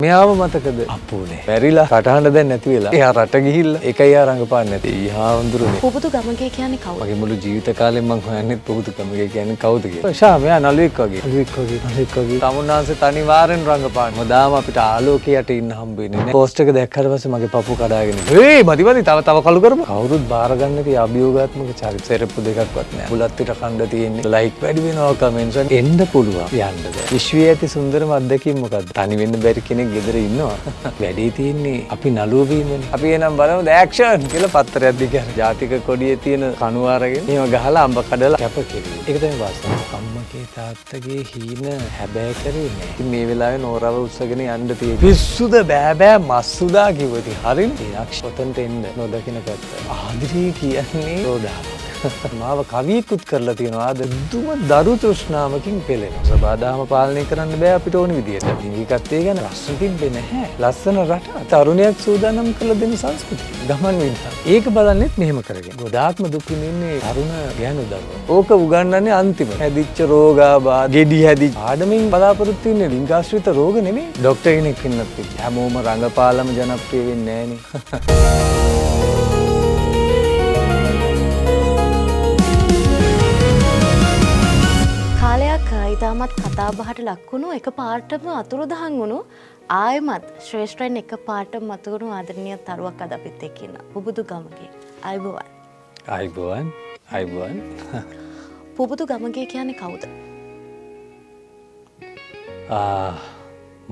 මෙයාව මතකද අපෝනේ වැරිලා කටහඬ දැන් නැති වෙලා එයා රට ගිහිල්ලා ඒකයි ආ රංගපාන්නේ නැති ඊහා වඳුරුනේ පුබුදු ගමගේ කියන්නේ කවුද? මගේ මුළු ජීවිත කාලෙම මං හොයන්නේ පුබුදු ගමගේ කියන්නේ කවුද කියලා. ෂා මෙයා නළුවෙක් වගේ තමුන්නාන්සේ අනිවාර්යෙන් රංගපාන. මොදාම අපිට ආලෝකයට ඉන්න හම්බ වෙන්නේ නැහැ. පෝස්ට් එක දැක්කට පස්සේ මගේ පපුව කඩාගෙන හේ මදි තව කළු කරමු. කවුරුත් බාර ගන්න නැති අභියෝගාත්මක චරිත සෙරප්පු දෙකක්වත් නැහැ. බුලත් පිට කණ්ඩ තියෙන්නේ. ලයික් වැඩි වෙනවා කමෙන්ට්ස් එන්න පුළුවන්. යන්න බෑ. විශ්වයේ ඇති සුන්දරම අත්දැකීම මොකද්ද? තනි වෙන්න බැරි කෙනෙක් ගෙදර ඉන්නවා. වැඩේ තියෙන්නේ අපි නළුව වීමනේ. අපි එනම් බලමු ඇක්ෂන් කියලා පත්තරයක් දිගට. ජාතික කොඩියේ තියෙන කණුව අරගෙන එහෙම ගහලා අඹ කඩලා කැප කෙරුවේ. ඒක තමයි වාස්තවය. අම්මගේ තාත්තගේ හීන හැබෑ කරේ නෑ. ඉතින් මේ වෙලාවේ නෝරව උස්සගෙන යන්න තියෙන්නේ. පිස්සුද බෑ මස්සුදා කිව්වද? හරිනේ. ඊනක්ෂ ඔතෙන්ට එන්න නොදකින පැත්ත. ආදිරි කියන්නේ රෝදාව. මාව කවියකුත් කරලා තියෙනවා. දුම දරු තෘෂ්ණාවකින් පෙළෙනවා. සබාදාම පාලනය කරන්න බෑ අපිට ඕන විදියට. ජීවිතය ගැන ප්‍රශ්න තිබ්බේ නැහැ. ලස්සන රට තරුණයක් සූදානම් කරලා දෙන සංස්කෘතිය. ගමන් වින්දා. ඒක බලන්නෙත් මෙහෙම කරගෙන. ගොඩාක්ම දුක් විඳින්නේ තරුණ ගෑනු දරුවෝ. ඕක උගන්වන්නේ අන්තිම. හැදිච්ච රෝගාබාධ, ගෙඩි හැදිච්ච ආඩමින් බලාපොරොත්තු වෙන්නේ ලිංගාශ්‍රිත රෝග නෙමෙයි. ડોක්ටර් කෙනෙක් ඉන්නත් හැමෝම රංගපාලම ජනප්‍රිය වෙන්නේ නෑනේ. ඉතාමත් කතාබහට ලක්වුණු එක පාර්ටම අතුරුදහන් වුණු ආයමත් ශ්‍රේෂ්ඨයෙන් එක පාර්ටම මතුවුණු ආදරණීය තරුවක් අද අපිත් එක්ක ඉන්නවා. පුබුදු ගමගේ. අයිබෝවන්. පුබුදු ගමගේ කියන්නේ කවුද?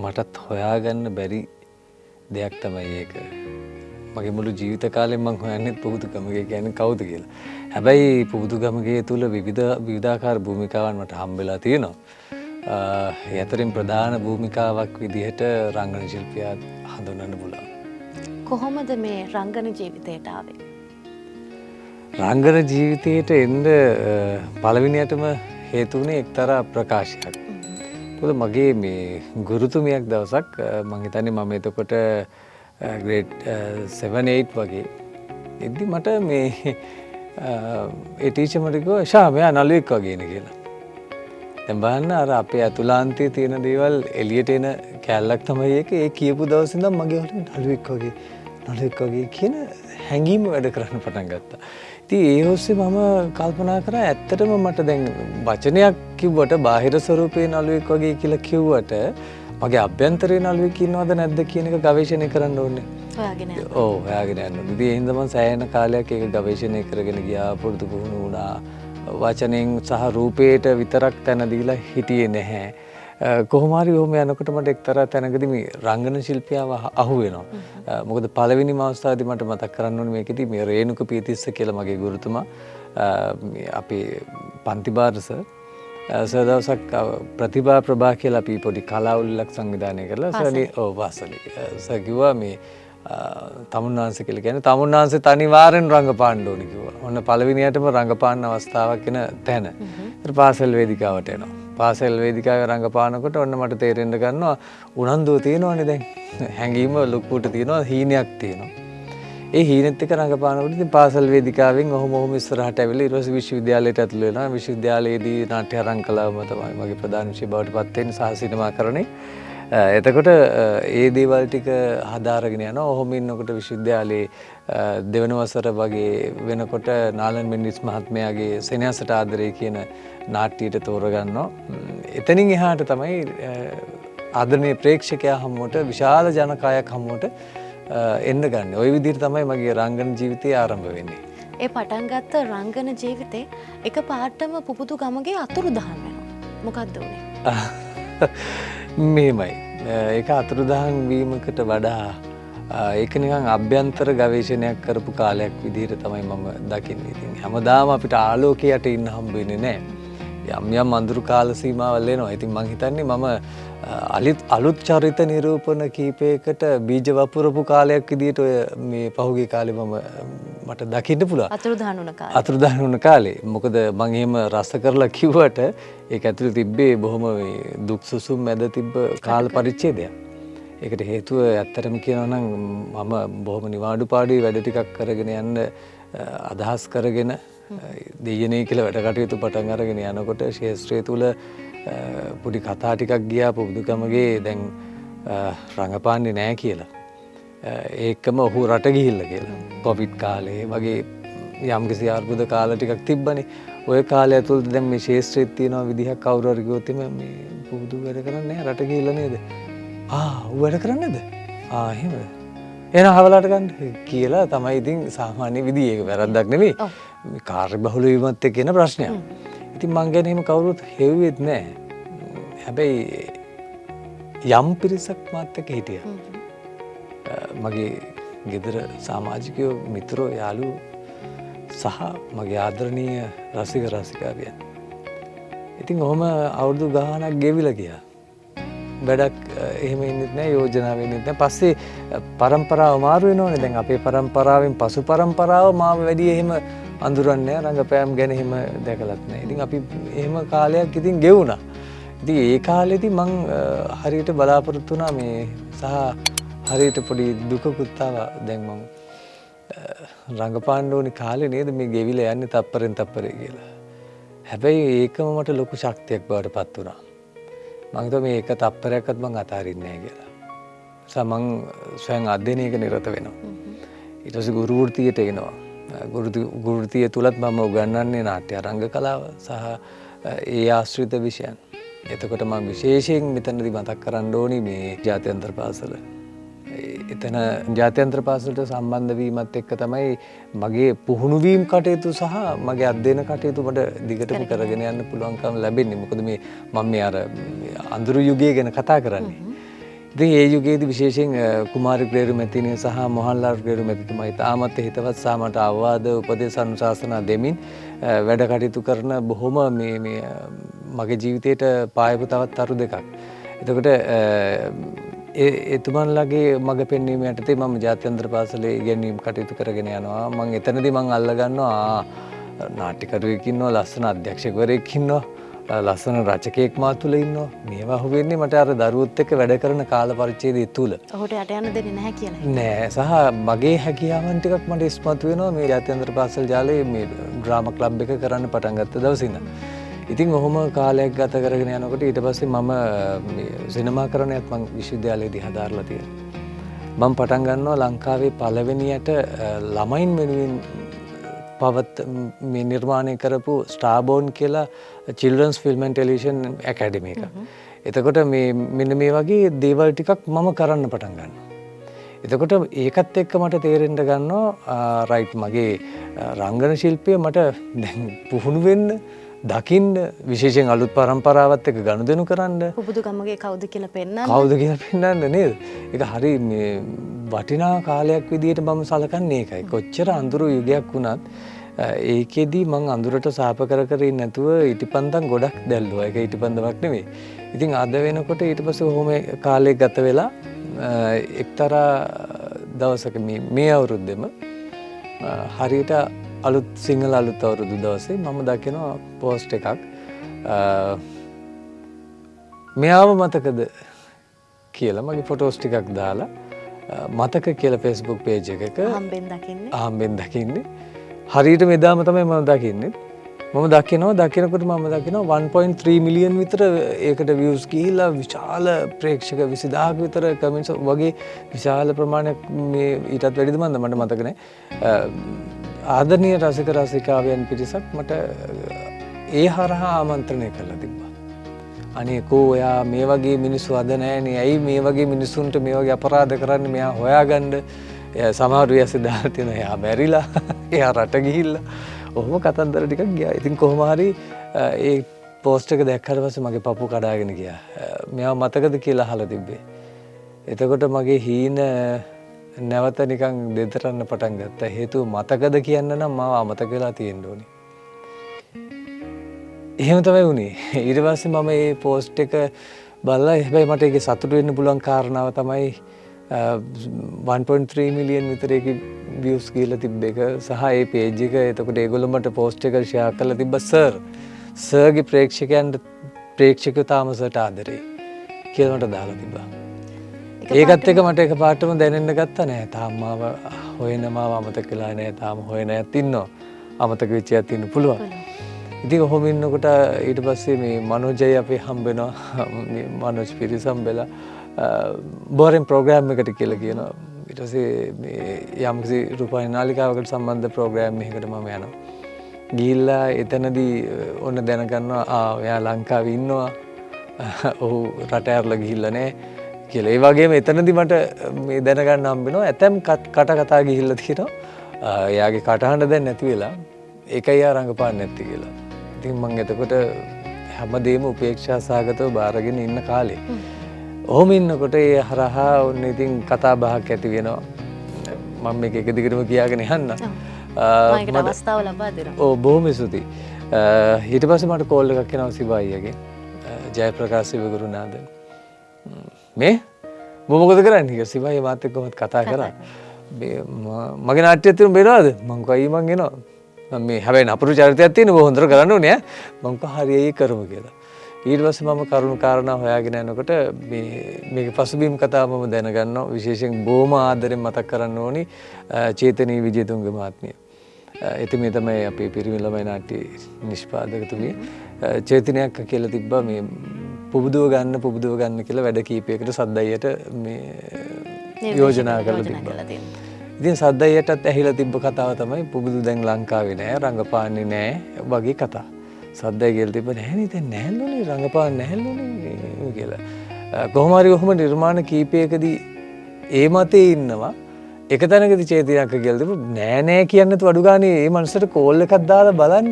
මටත් හොයාගන්න බැරි දෙයක් තමයි ඒක. මගේ මුළු ජීවිත කාලෙම මං හොයන්නේ පුබුදු ගමගේ කියන්නේ කවුද කියලා. හැබැයි පුබුදු ගමගේ තුල විවිධාකාර භූමිකාවන් මට හම්බෙලා තියෙනවා. ඒ අතරින් ප්‍රධාන භූමිකාවක් විදිහට රංගන ශිල්පියා හඳුන්වන්න පුළුවන්. කොහොමද මේ රංගන ජීවිතයට ආවේ? රංගන ජීවිතයට එන්න පළවෙනියටම හේතු වුණේ එක්තරා ප්‍රකාශයක්. මොකද මගේ මේ ගුරුතුමියක් දවසක් මං හිතන්නේ මම එතකොට ග්‍රේඩ් 7 8 වගේ එද්දි මට මේ ඒ ටීචර් මට කිව්වා ෂා මෙයා නළුවෙක් වගේනේ කියලා. දැන් බලන්න අර අපේ අතුලාන්තයේ තියෙන දේවල් එළියට එන කැලලක් තමයි ඒක. ඒ කියපු දවස් ඉඳන් මගේ හිතේ නළුවෙක් වගේ කියන හැඟීම වැඩ කරන්න පටන් ගත්තා. ඉතින් ඒ ඔස්සේ මම කල්පනා කරා ඇත්තටම මට දැන් වචනයක් කිව්වට බාහිර ස්වරූපේ නළුවෙක් වගේ කියලා කිව්වට මගේ අභ්‍යන්තරේ නළුවෙක් ඉන්නවද නැද්ද කියන එක ගවේෂණය කරන්න ඕනේ. හොයාගෙන යන්න ඕනේ. ඉතින් ඒ හින්දා මම සෑහෙන කාලයක් ඒක ගවේෂණය කරගෙන ගියා. පුරුදු පුහුණු වුණා. වචනෙන් සහ රූපයට විතරක් තැන දීලා හිටියේ නැහැ. කොහොම හරි ඔහොම යනකොට මට එක්තරා තැනකදී මේ රංගන ශිල්පියාව අහු වෙනවා. මොකද පළවෙනිම අවස්ථාවේදී මට මතක් කරන්න ඕනේ මේකෙදී මේ රේණුක පීතිස්ස කියලා මගේ ගුරුතුමා අපේ පන්තිබාර සර් දවසක් ප්‍රතිභා ප්‍රභා කියලා අපි පොඩි කලා උළෙලක් සංවිධානය කරලා වාසලේ සර් කිව්වා මේ තමුන්නාන්සේ කියලා කියන්නේ තමුන්නාන්සේ අනිවාර්යෙන් රංගපාන්න ඕනේ කිව්වා. ඔන්න පළවෙනියටම රංගපාන්න අවස්ථාවක් එන තැන. ඊට පාසල් වේදිකාවට එනවා. පාසල් වේදිකාවේ රංගපානකොට ඔන්න මට තේරෙන්න ගන්නවා උනන්දුව තියෙනවනේ දැන්. හැංගීම ලොකුට තියෙනවා හීනයක් තියෙනවා. ඒ හීනෙත් එක්ක රංගපානකොට ඉතින් පාසල් වේදිකාවෙන් ඔහොම ඉස්සරහට ඇවිල්ලා ඊට පස්සේ විශ්වවිද්‍යාලයට ඇතුළු වෙනවා. විශ්වවිද්‍යාලයේදී නාට්‍ය අරංකලාවම තමයි මගේ ප්‍රධාන විෂය බවට පත් වෙන්නේ සහ සිනමාකරණේ. එතකොට ඒ දේවල් ටික හදාරගෙන යනවා. ඔහොම ඉන්නකොට විශ්වවිද්‍යාලයේ දෙවන වසර වගේ වෙනකොට නාලන් මෙන්ඩිස් මහත්මයාගේ සෙනෙහසට ආදරේ කියන නාට්‍යයට තෝරගන්නවා. එතනින් එහාට තමයි ආදරණීය ප්‍රේක්ෂකයා හමුවට විශාල ජනකායක් හමුවට එන්න ගන්න. ওই විදිහට තමයි මගේ රංගන ජීවිතය ආරම්භ වෙන්නේ. ඒ පටන් ගත්ත රංගන ජීවිතේ එක පාටම පුබුදු ගමගේ අතුරුදහන් වෙනවා. මොකක්ද උනේ? මේමයි. ඒක අතුරුදහන් වීමකට වඩා ඒක නිකන් අභ්‍යන්තර ගවේෂණයක් කරපු කාලයක් විදිහට තමයි මම දකින්නේ. ඉතින් හැමදාම අපිට ආලෝකයට ඉන්න හම්බ වෙන්නේ නැහැ. යම් අඳුරු කාල සීමාවල් එනවා. ඉතින් මං හිතන්නේ මම අලුත් චරිත නිරූපණ කීපයකට බීජ වපුරපු කාලයක් විදිහට ඔය මේ පහුගිය කාලේ මට දකින්න පුළුවන්. අතුරුදහන් වුණ කාලේ. මොකද මං එහෙම රස කරලා කිව්වට ඒක ඇතුලේ තිබ්බේ බොහොම දුක් සුසුම් මැද තිබ්බ කාල පරිච්ඡේදයක්. ඒකට හේතුව ඇත්තටම කියනවා නම් මම බොහොම නිවාඩුපාඩුවේ වැඩ ටිකක් කරගෙන යන්න අදහස් කරගෙන දෙයනේ කියලා වැඩ කටයුතු පටන් අරගෙන යනකොට ශාස්ත්‍රය තුල පොඩි කතා ටිකක් ගියා පුබුදුකමගේ දැන් රඟපාන්නේ නෑ කියලා. ඒකම ඔහු රට ගිහිල්ලා කියලා. කොවිඩ් කාලේ වගේ යම්කිසි අර්බුද කාල ටිකක් තිබ්බනේ. ඔය කාලය ඇතුළත දැන් මේ ශේෂ්ත්‍රයේ තියෙන විදිහක් කවුරු හරි ගියොත් මේ පුදු වැඩ කරන්නේ නැහැ රට ගිහිල්ලා නේද? ඌ වැඩ කරන්නේද? එහෙමද? එහෙනම් හවලාට ගන්න කියලා තමයි ඉතින් සාමාන්‍ය විදිහ. ඒක වැරද්දක් නෙමෙයි. මේ කාර්ය බහුල වීමත් එක්ක එන ප්‍රශ්නයක්. ඉතින් මං ගැන එහෙම කවුරුත් හෙව්වෙත් නැහැ. හැබැයි යම් පිරිසක් මාත් එක්ක හිටියා. මගේ ගෙදර සමාජිකයෝ මිත්‍රෝ යාළුවෝ සහ මගේ ආදරණීය රසික රසිකාවියන්. ඉතින් ඔහොම අවුරුදු ගාණක් ගෙවිලා ගියා. වැඩක් එහෙම ඉන්නෙත් නැහැ, යෝජනාව ඉන්නෙත් නැහැ. පස්සේ පරම්පරාව මාරු වෙනවනේ. දැන් අපේ පරම්පරාවෙන් පසු පරම්පරාව මාව වැඩි එහෙම අඳුරන්නේ නැහැ. රංගපෑම් ගැන එහෙම දැකලත් නැහැ. ඉතින් අපි එහෙම කාලයක් ඉතින් ගෙවුණා. ඉතින් ඒ කාලෙදි මං හරියට බලාපොරොත්තු වුණා මේ සහ හරියට පොඩි දුකකුත් ආවා. දැන් මං රංගපාන්න ඕනි කාලේ නේද මේ ගෙවිලා යන්නේ තප්පරෙන් තප්පරේ කියලා. හැබැයි ඒකම මට ලොකු ශක්තියක් බවට පත් වුණා. මං හිතුවා මේ එක තප්පරයක්වත් මං අතාරින්නේ නැහැ කියලා. මං ස්වයං අධ්‍යයනයක නිරත වෙනවා. ඊට පස්සේ ගුරු වෘත්තියට එනවා. ගුරු වෘත්තිය තුලත් මම උගන්වන්නේ නාට්‍ය රංග කලාව සහ ඒ ආශ්‍රිත විෂයන්. එතකොට මම විශේෂයෙන් මෙතනදී මතක් කරන්න ඕනි මේ ජාත්‍යන්තර පාසල. එතන ජාත්‍යන්තර පාසලට සම්බන්ධ වීමත් එක්ක තමයි මගේ පුහුණු වීම කටයුතු සහ මගේ අධ්‍යයන කටයුතු මට දිගටම කරගෙන යන්න පුළුවන්කම ලැබෙන්නේ. මොකද මම මේ අර අඳුරු යුගය ගැන කතා කරන්නේ. ඉතින් ඒ යුගයේදී විශේෂයෙන් කුමාරි ප්‍රේරු මැතිණිය සහ මොහන්ලාල් ප්‍රේරු මැතිතුමා ඉතාමත් හිතවත් සහ මට අවවාද උපදේශ අනුශාසනා දෙමින් වැඩ කටයුතු කරන බොහොම මේ මගේ ජීවිතයට පායපු තවත් තරු දෙකක්. එතකොට එතුමන්ලගේ මඟ පෙන්වීම යටතේ මම ජාත්‍යන්තර පාසලේ ඉගෙනීම් කටයුතු කරගෙන යනවා. මම එතනදී මම අල්ලගන්නවා නාට්‍යකරුවෙක් ඉන්නවා, ලස්සන අධ්‍යක්ෂකවරයෙක් ඉන්නවා, ලස්සන රචකයෙක් මා තුළ ඉන්නවා. මේවා හුවෙන්නේ මට අර දරුවොත් එක්ක වැඩ කරන කාල පරිච්ඡේදය තුල. ඔහුට යට යන්න දෙන්නේ නැහැ කියලා. නෑ සහ මගේ හැකියාවන් ටිකක් මට ඉස්මතු වෙනවා මේ ජාත්‍යන්තර පාසල් ජාලයේ මේ ඩ්‍රාමා ක්ලබ් එක කරන්න පටන් ගත්ත දවසේ ඉඳන්. ඉතින් ඔහොම කාලයක් ගත කරගෙන යනකොට ඊට පස්සේ මම සිනමාකරණයත් මම විශ්වවිද්‍යාලයේදී හදාarලා තියෙනවා. මම පටන් ගන්නවා ලංකාවේ පළවෙනියට ළමයින් වෙනුවෙන් මේ නිර්මාණය කරපු ස්ටාර්බෝන් කියලා චිල්ඩ්‍රන්ස් ෆිල්ම් ඇන්ඩ් ටෙලිවිෂන් ඇකඩමි එක. එතකොට මෙන්න මේ වගේ දේවල් ටිකක් මම කරන්න පටන් ගන්නවා. එතකොට ඒකත් එක්ක මට තේරෙන්න ගන්නවා රයිට් මගේ රංගන ශිල්පය මට දැන් පුහුණු වෙන්න දකින්න විශේෂයෙන් අලුත් පරම්පරාවත් එක්ක ගනුදෙනු කරන්න පුබුදුගමගේ කවුද කියලා පෙන්නන්න නේද? ඒක හරි මේ වටිනා කාලයක් විදිහට මම සලකන්නේ ඒකයි. කොච්චර අඳුරු යුගයක් වුණත් ඒකෙදි මං අඳුරට සාප කර ඉන්නේ නැතුව ඉටිපන්දම් ගොඩක් දැල්ලුවා. ඒක ඉටිපන්දමක් නෙමෙයි. ඉතින් අද වෙනකොට ඊට පස්සේ ඔහොම කාලයක් ගත වෙලා එක්තරා දවසක මේ අවුරුද්දෙම හරියට අලුත් සිංහල අලුත් අවුරුදු දවසේ මම දකිනවා පෝස්ට් එකක් මෙයාව මතකද කියලා මගේ ෆොටෝස් ටිකක් දාලා මතක කියලා Facebook page එකක අහම්බෙන් දකින්නේ හරියට මෙදාම තමයි මම දකින්නේ මම දකිනකොට මම දකිනවා 1.3 මිලියන් විතර ඒකට views ගිහිල්ලා විශාල ප්‍රේක්ෂක 20000ක විතර කමෙන්ට්ස් වගේ විශාල ප්‍රමාණයක් මේ ඊටත් වැඩිද මන්ද මට මතක නැහැ ආදරණීය රසික රසිකාවයන් පිරිසක් මට ඒ හරහා ආමන්ත්‍රණය කළා තිබ්බා. අනේ කෝ ඔයා මේ වගේ මිනිස්සු අද නැහැනේ. ඇයි මේ වගේ මිනිස්සුන්ට මේ වගේ අපරාධ කරන්නේ? මෙයා හොයාගන්න. සමහරු ඇස්සේ දාලා තියෙනවා. එයා මැරිලා. එයා රට ගිහිල්ලා. ඔහොම කතන්දර ටිකක් ගියා. ඉතින් කොහොම හරි ඒ පෝස්ට් එක දැක්කට පස්සේ මගේ පපු කඩාගෙන ගියා. මෙයා මතකද කියලා අහලා තිබ්බේ. එතකොට මගේ හීන නැවත නිකන් දෙතරන්න පටන් ගත්තා. හේතුව මතකද කියන්න නම් මාව අමතක වෙලා තියෙන්න ඕනේ. එහෙම තමයි වුණේ. ඊට පස්සේ මම මේ පෝස්ට් එක බලලා හැබැයි මට ඒකේ සතුටු වෙන්න පුළුවන් කාරණාව තමයි 1.3 මිලියන් විතර ඒකේ views ගිහලා තිබ්බ එක සහ ඒ page එක එතකොට ඒගොල්ලෝ මට පෝස්ට් එක share කරලා තිබ්බා සර්ගේ ප්‍රේක්ෂකයෝ තාම සර්ට ආදරේ කියලා මට දාලා තිබ්බා. ඒකත් එක මට එකපාරටම දැනෙන්න ගත්තා නෑ තාම මාව හොයන මාව අමතක වෙලා නෑ තාම හොයන අයත් ඉන්නවා අමතක වෙච්ච අයත් ඉන්න පුළුවන්. ඉතින් ඔහොම ඉන්නකොට ඊට පස්සේ මේ මනෝජය අපි හම්බ වෙනවා මේ මනෝජ් පිරිස හම්බෙලා බෝරෙන් ප්‍රෝග්‍රෑම් එකට කියලා කියනවා. ඊට පස්සේ මේ යම්කිසි රූපවාහිනී නාලිකාවකට සම්බන්ධ ප්‍රෝග්‍රෑම් එකකට මම යනවා. ගිහිල්ලා එතනදී ඔන්න දැනගන්නවා එයා ලංකාවේ ඉන්නවා. ඔහු රට ඇරලා ගිහිල්ලා නැහැ කියලා. ඒ වගේම එතනදී මට මේ දැනගන්න හම්බ වෙනවා ඇතැම් කට කතා ගිහිල්ලා තියෙනවා. එයාගේ කටහඬ දැන් නැති වෙලා ඒකයි යා රංගපාන්නේ නැති කියලා. ඉතින් මම එතකොට හැමදේම උපේක්ෂා සහගතව බාරගෙන ඉන්න කාලේ. ඔහොම ඉන්නකොට ඒ හරහා ඔන්න ඉතින් කතා බහක් ඇති වෙනවා. මම මේක එක දිගටම කියාගෙන යන්න. මම අවස්ථාව ලබා දෙනවා. ඔව් බොහොම ස්තුතියි. ඊට පස්සේ මට කෝල් එකක් එනවා සිව අයියාගෙන්. ජයප්‍රකාශ සිවගුරුනාද. මේ මොකද කරන්නේ කියලා සිව අයියා මාත් එක්ක කොහොමද කතා කරා. මගේ නාට්‍යයක් තියෙන බේරවද? මං කෝ අයියා මං එනවා. මම මේ හැබැයි අපුරු චරිතයක් තියෙන බොහොම හොඳට කරන්න ඕනේ ඈ. මං කෝ හරියයි කරමු කියලා. ඊට පස්සේ මම කරුණු කාරණා හොයාගෙන යනකොට මේක පසුබිම් කතාව මම දැනගන්නවා. විශේෂයෙන් බොහොම ආදරෙන් මතක් කරන්න ඕනි චේතනී විජේතුංග මහත්මිය. එතුමිය තමයි අපේ පිරිමි ළමයි නාට්‍ය නිෂ්පාදකතුමිය. චේතනයක් කියලා තිබ්බා මේ පුබුදුව ගන්න කියලා වැඩ කීපයකට සද්දයියට මේ යෝජනා කරලා තිබ්බා. ඉතින් සද්දයියටත් ඇහිලා තිබ්බ කතාව තමයි පුබුදු දැන් ලංකාවේ නෑ රංගපාන්නේ නෑ වගේ කතා. සද්දයි කියලා තිබ්බ නෑනේ දැන් නැහැලුනේ රංගපාන්නේ නැහැලුනේ කියලා. කොහොම හරි ඔහොම නිර්මාණ කීපයකදී ඒ මතේ ඉන්නවා. එක තැනකදී චේතනයක් කියලා තිබ්බ නෑ කියන්න තු අඩු ගානේ මේ මනුස්සට කෝල් එකක් දාලා බලන්න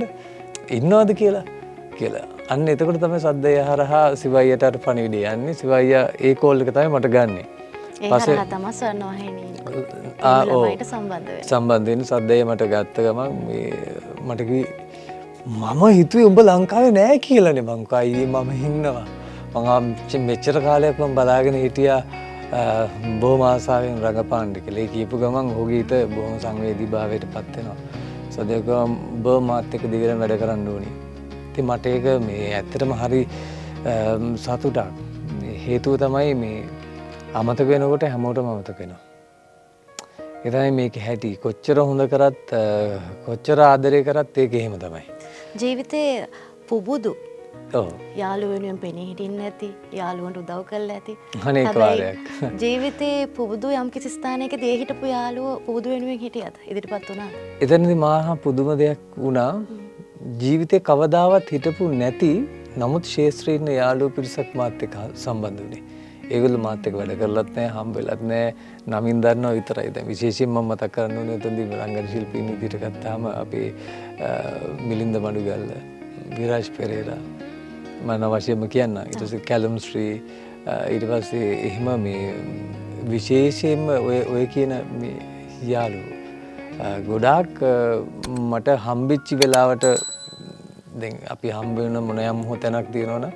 ඉන්නවද කියලා. අන්න එතකොට තමයි සද්දය හරහා සිවයියට අර පණිවිඩය යන්නේ. සිවයියා ඒ කෝල් එක තමයි මට ගන්නෙ. ඒ හරහා තමයි ස්වර්ණවාහිනී ළමයිට සම්බන්ධ වෙන සද්දය මට ගත්ත ගමන් මට මම හිතුවේ උඹ ලංකාවේ නෑ කියලානේ. මං කෝ අයියේ මම ඉන්නවා. මම මෙච්චර කාලයක් මම බලාගෙන හිටියා බොහොම ආසාවෙන් රඟපාන්න කියලා. ඒ කියපු ගමන් ඔහුගේ හිත බොහොම සංවේදී භාවයට පත් වෙනවා. සද්දයක උඹ මාත් එක්ක දිගටම වැඩ කරන්න ඕනේ. ඉතින් මට ඒක මේ ඇත්තටම හරි සතුටක්. හේතුව තමයි මේ අමතක වෙනකොට හැමෝටම අමතක වෙනවා. ඒ තමයි මේක හැටි. කොච්චර හොඳ කරත් කොච්චර ආදරය කරත් ඒක එහෙම තමයි. ජීවිතේ පුබුදු. ඔව්. යාළුවෝ වෙනුවෙන් පෙනී හිටින්න ඇති. යාළුවන්ට උදව් කරලා ඇති. අනේක වාරයක්. ජීවිතේ පුබුදු යම් කිසි ස්ථානයකදී ඒ හිටපු යාළුවෝ පුබුදු වෙනුවෙන් හිටියද? ඉදිරිපත් වුණාද? එතනදී මාහා පුදුම දෙයක් වුණා. ජීවිතේ කවදාවත් හිටපු නැති නමුත් ශේත්‍රයේ ඉන්න යාළුවෝ පිරිසක් මාත් එක්ක සම්බන්ධ වුණේ. ඒගොල්ලෝ මාත් එක්ක වැඩ කරලත් නැහැ, හම්බ වෙලත් නැහැ, නමින් දන්නවා විතරයි. දැන් විශේෂයෙන් මම මතක් කරන්න ඕනේ උතන්දී රංගන ශිල්පීන් විදිහට ගත්තාම අපේ මිලින්ද මඩුගල්ල, විරාජ් පෙරේරා මම අවශ්‍යම කියන්න. ඊට පස්සේ කැලම් ශ්‍රී ඊට පස්සේ එහෙම මේ විශේෂයෙන්ම ඔය කියන මේ යාළුවෝ ගොඩාක් මට හම්බෙච්ච වෙලාවට දැන් අපි හම්බ වෙන මොන යම් හොතනක් තියෙනවනේ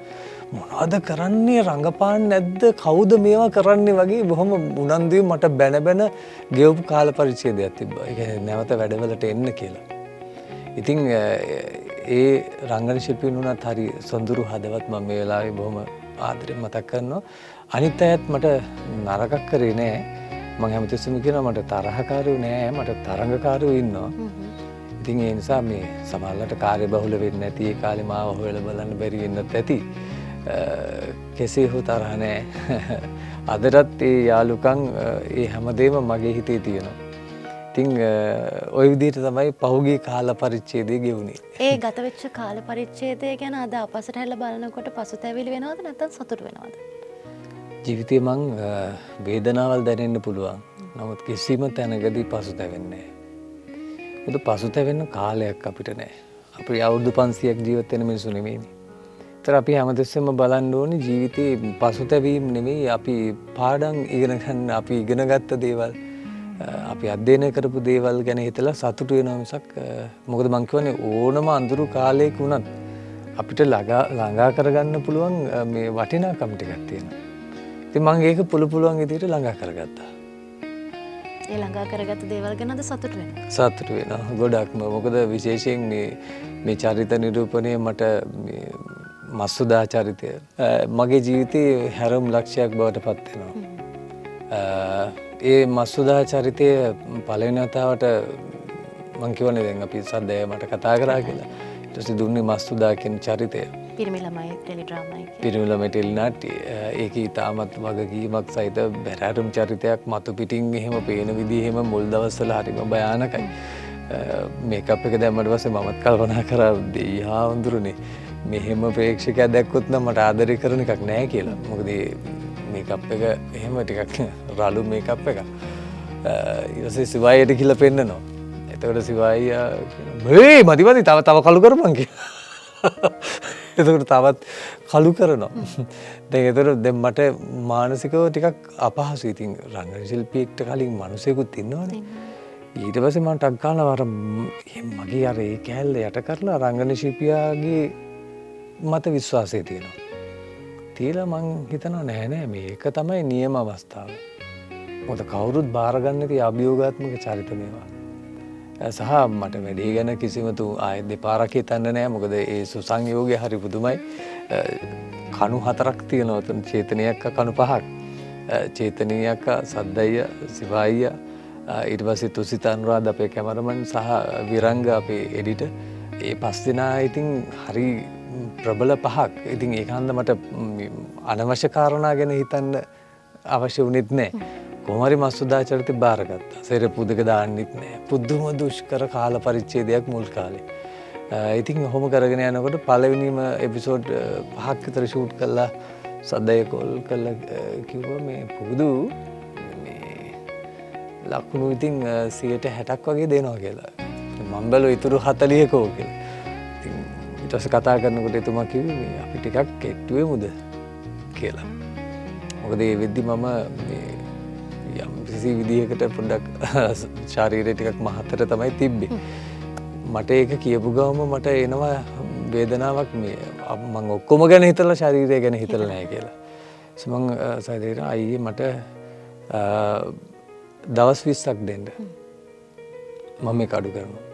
මොනවද කරන්නේ රංගපාන්නේ නැද්ද කවුද මේවා කරන්නේ වගේ බොහොම උනන්දුවෙන් මට බැන ගෙවපු කාල පරිච්ඡේදයක් තිබ්බා. ඒ කියන්නේ නැවත වැඩවලට එන්න කියලා. ඉතින් ඒ රංගන ශිල්පීන් උනත් හරි සොඳුරු හදවත් මම මේ වෙලාවේ බොහොම ආදරෙන් මතක් කරනවා. අනිත් අයත් මට නරකක් කරේ නෑ. මම හැමතිස්සෙම කියනවා මට තරහකාරයෝ නෑ, මට තරංගකාරයෝ ඉන්නවා. ඉතින් ඒ නිසා මේ සමහරවිට කාර්යබහුල වෙන්නේ නැති ඒ කාලේ මාව හොයලා බලන්න බැරි වෙන්නත් ඇති. කෙසේ හෝ තරහ නෑ. අදටත් ඒ යාළුකම් ඒ හැමදේම මගේ හිතේ තියෙනවා. ඉතින් ওই විදිහට තමයි පහුගිය කාල පරිච්ඡේදය ගෙවුනේ. ඒ ගත වෙච්ච කාල පරිච්ඡේදය ගැන අද අපසට හැරිලා බලනකොට පසුතැවිලි වෙනවද නැත්නම් සතුට වෙනවද? ජීවිතේ මං වේදනාවල් දැනෙන්න පුළුවන්. නමුත් කිසිම තැනකදී පසුතැවෙන්නේ නැහැ. මොකද පසුතැවෙන්න කාලයක් අපිට නැහැ. අපි අවුරුදු 500ක් ජීවත් වෙන මිනිස්සු නෙමෙයිනේ. ඒතර අපි හැමතිස්සෙම බලන්න ඕනේ ජීවිතේ පසුතැවීම් නෙමෙයි අපි පාඩම් ඉගෙන ගන්න අපි ඉගෙන ගත්ත දේවල් අපි අධ්‍යයනය කරපු දේවල් ගැන හිතලා සතුටු වෙනවා මිසක් මොකද මං කියන්නේ ඕනම අඳුරු කාලයක වුණත් අපිට ළඟා කරගන්න පුළුවන් මේ වටිනාකම් ටිකක් තියෙනවා. ඉතින් මම ඒක පුළුවන් විදිහට ළඟා කරගත්තා. ඒ ළඟා කරගත්ත දේවල් ගැන අද සතුටු වෙනවා. සතුටු වෙනවා ගොඩක්ම. මොකද විශේෂයෙන් මේ චරිත නිරූපණය මට මේ මස්සුදා චරිතය මගේ ජීවිතේ හැරම් ලක්ෂයක් බවට පත් වෙනවා. ඒ මස්සුදා චරිතය පළවෙනි වතාවට මං කියවනේ දැන් අපි සද්දය මට කතා කරා කියලා. ඊට පස්සේ දුන්නේ මස්තුදා කියන චරිතය. පිරිමි ළමයි ටෙලි ඩ්‍රාමා එකේ. පිරිමි ළමයි ටෙලි නාට්‍ය. ඒකේ ඉතාමත් වගකීමක් සහිත බැරෑරුම් චරිතයක් මතු පිටින් එහෙම පේන විදිහ එහෙම මුල් දවස්වල හරිම භයානකයි. මේකප් එක දැම්මට පස්සේ මමත් කල්පනා කරා දෙයි හාමුදුරනේ මෙහෙම ප්‍රේක්ෂකයා දැක්කොත් නම් මට ආදරය කරන එකක් නෑ කියලා. මොකද මේකප් එක එහෙම ටිකක් රළු මේකප් එකක්. ඊට පස්සේ සිවායියට කියලා පෙන්නනවා. එතකොට සිවායි මේ මදි තව කළු කරපන් කියලා. එතකොට තවත් කළු කරනවා. දැන් මට මානසිකව ටිකක් අපහසුයි. ඉතින් රංගන ශිල්පියෙක්ට කලින් මිනිසෙකුත් ඉන්නවනේ. ඊට පස්සේ මම ටක් ගාලා අර මගේ අර ඒ කෑල්ල යට කරලා රංගන ශිල්පියාගේ මත විශ්වාසය තියෙනවා. තියලා මං හිතනවා නෑ මේක තමයි නියම අවස්ථාව. මොකද කවුරුත් බාරගන්න නැති අභියෝගාත්මක චරිත මේවා. සහ මට වැඩේ ගැන කිසිම ආයෙත් දෙපාරක් හිතන්න නෑ. මොකද ඒ සුසංයෝගය හරි පුදුමයි. කණු 4ක් තියෙනවා. තුන් චේතනයක් කණු 5ක්. චේතනියක් සද්දయ్య සිවායිය ඊට පස්සේ තුසිත අනුරාධ අපේ කැමරමන් සහ විරංග අපේ එඩිටර්. ඒ 5 දෙනා ඉතින් හරි ප්‍රබල 5ක්. ඉතින් ඒක හන්ද මට අනවශ්‍ය කාරණා ගැන හිතන්න අවශ්‍ය වුණෙත් නෑ. කොහොම හරි මස්සුදා චරිතය බාරගත්තා. සෙරප්පු දෙක දාන්නෙත් නෑ. පුදුම දුෂ්කර කාල පරිච්ඡේදයක් මුල් කාලේ. ඉතින් ඔහොම කරගෙන යනකොට පළවෙනිම එපිසෝඩ් 5ක් විතර ෂූට් කළා. සද්දය කෝල් කළා කිව්වා මේ පුදු මේ ලකුණු ඉතින් 60ක් වගේ දෙනවා කියලා. මම බැලුවා ඉතුරු 40කෝ කියලා. ඉතින් ඊට පස්සේ කතා කරනකොට එතුමා කිව්වේ මේ අපි ටිකක් කෙට්ටු වෙමුද කියලා. මොකද ඒ වෙද්දි මම මේ යම් කිසි විදිහකට පොඩ්ඩක් ශරීරය ටිකක් මහතට තමයි තිබ්බේ. මට ඒක කියපු ගමම මට එනවා වේදනාවක් මේ මම ඔක්කොම ගැන හිතලා ශරීරය ගැන හිතලා නැහැ කියලා. මම සයිදේට අයියේ මට දවස් 20ක් දෙන්න. මම මේක අඩු කරනවා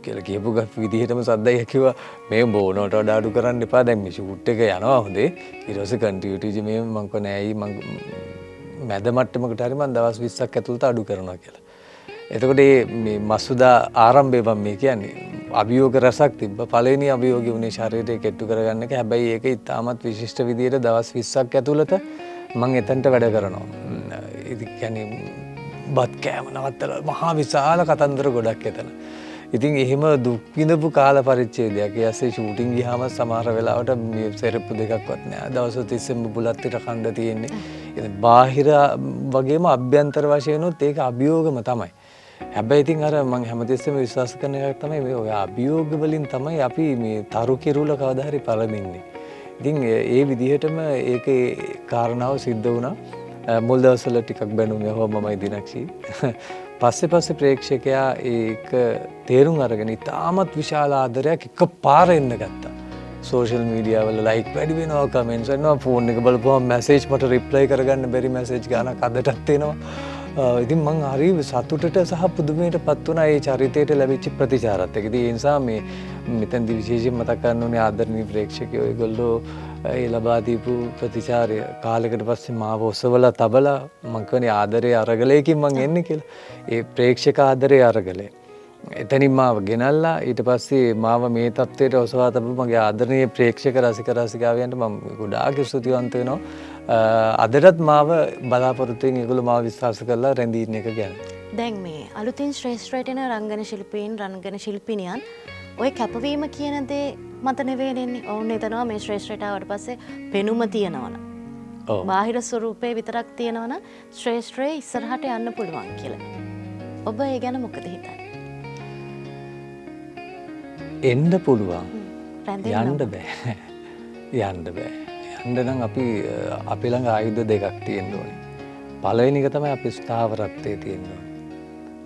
කියලා කියපු විදිහටම සද්දයි කිව්වා මේ බෝනට වඩා අඩු කරන්න එපා. දැන් මේ ෂූට් එක යනවා හොඳේ. ඊට පස්සේ කන්ටිනියුටි මේ මම කො නෑයි මම මැද මට්ටමකට හරි මම දවස් 20ක් ඇතුළත අඩු කරනවා කියලා. එතකොට මේ මසුදා ආරම්භය මම මේ කියන්නේ අභියෝග රසක් තිබ්බා. පළවෙනි අභියෝගය උනේ ශරීරය කෙට්ටු කරගන්න එක. හැබැයි ඒක ඉතාමත් විශිෂ්ට විදියට දවස් 20ක් ඇතුළත මම එතනට වැඩ කරනවා. ඉතින් කියන්නේ බත් කෑම නවත්තලා මහා විශාල කතන්දර ගොඩක් එතන. ඉතින් එහෙම දුක් විඳපු කාල පරිච්ඡේදයක්. ඒ ඇස්සේ ෂූටින් ගියාම සමහර වෙලාවට මේ සෙරප්පු දෙකක්වත් නෑ. දවස් 30ෙම බුලත් ටික කන්න තියෙන්නේ. ඉතින් බාහිර වගේම අභ්‍යන්තර වශයෙන් උත් ඒක අභියෝගම තමයි. හැබැයි ඉතින් අර මම හැමතිස්සෙම විශ්වාස කරන එකක් තමයි මේ ඔය අභියෝග වලින් තමයි අපි මේ තරු කිරුල කවදා හරි පළදින්නේ. ඉතින් ඒ විදිහටම ඒකේ කාරණාව සිද්ධ වුණා. මුල් දවස්වල ටිකක් බැනුම් යහුවා මමයි දිනක්ෂි. පස්සේ ප්‍රේක්ෂකයා ඒක තේරුම් අරගෙන ඉතාමත් විශාල ආදරයක් එකපාර එන්න ගත්තා. සෝෂල් මීඩියා වල ලයික් වැඩි වෙනවා, කමෙන්ට්ස් එනවා, ෆෝන් එක බලපුවම මැසේජ් මට රිප්ලයි කරගන්න බැරි මැසේජ් ගානක් අදටත් එනවා. ඉතින් මං හරි සතුටට සහ පුදුමයටපත් වුණා ඒ චරිතයට ලැබිච්ච ප්‍රතිචාරات එක. ඉතින් ඒ නිසා මේ මෙතනදි විශේෂයෙන් මතක් කරන්න ඕනේ ආදරණීය ප්‍රේක්ෂකයෝ ඒගොල්ලෝ ඒ ලබා දීපු ප්‍රතිචාරය කාලයකට පස්සේ මාව ඔසවලා තබලා මං කියන්නේ ආදරේ අරගලයකින් මං එන්නේ කියලා. ඒ ප්‍රේක්ෂක ආදරේ අරගලය. එතනින් මාව ගෙනල්ලා ඊට පස්සේ මාව මේ තත්ත්වයට ඔසවා තබපු මගේ ආදරණීය ප්‍රේක්ෂක රසික රසිකාවයන්ට මම ගොඩාක් ස්තුතිවන්ත වෙනවා. අදටත් මාව බලාපොරොත්තුෙන් ඒගොල්ලෝ මාව විශ්වාස කරලා රැඳී ඉන්න එක ගැන. දැන් මේ අලුතින් ශ්‍රේෂ්ඨයට එන රංගන ශිල්පීන් රංගන ශිල්පිනියන් ඔය කැපවීම කියන දේ මත නෙවෙයි එන්නේ. ඔවුන් හිතනවා මේ ශ්‍රේෂ්ඨයට ආවට පස්සේ පෙනුම තියනවන. ඔව්. බාහිර ස්වරූපේ විතරක් තියනවන ශ්‍රේෂ්ඨයේ ඉස්සරහට යන්න පුළුවන් කියලා. ඔබ ඒ ගැන මොකද හිතන්නේ? එන්න පුළුවන්. යන්න බෑ. යන්න බෑ. යන්න නම් අපි ළඟ ආයුධ දෙකක් තියෙන්න ඕනේ. පළවෙනි එක තමයි අපේ ස්ථාවරත්වයේ තියෙන්න ඕනේ.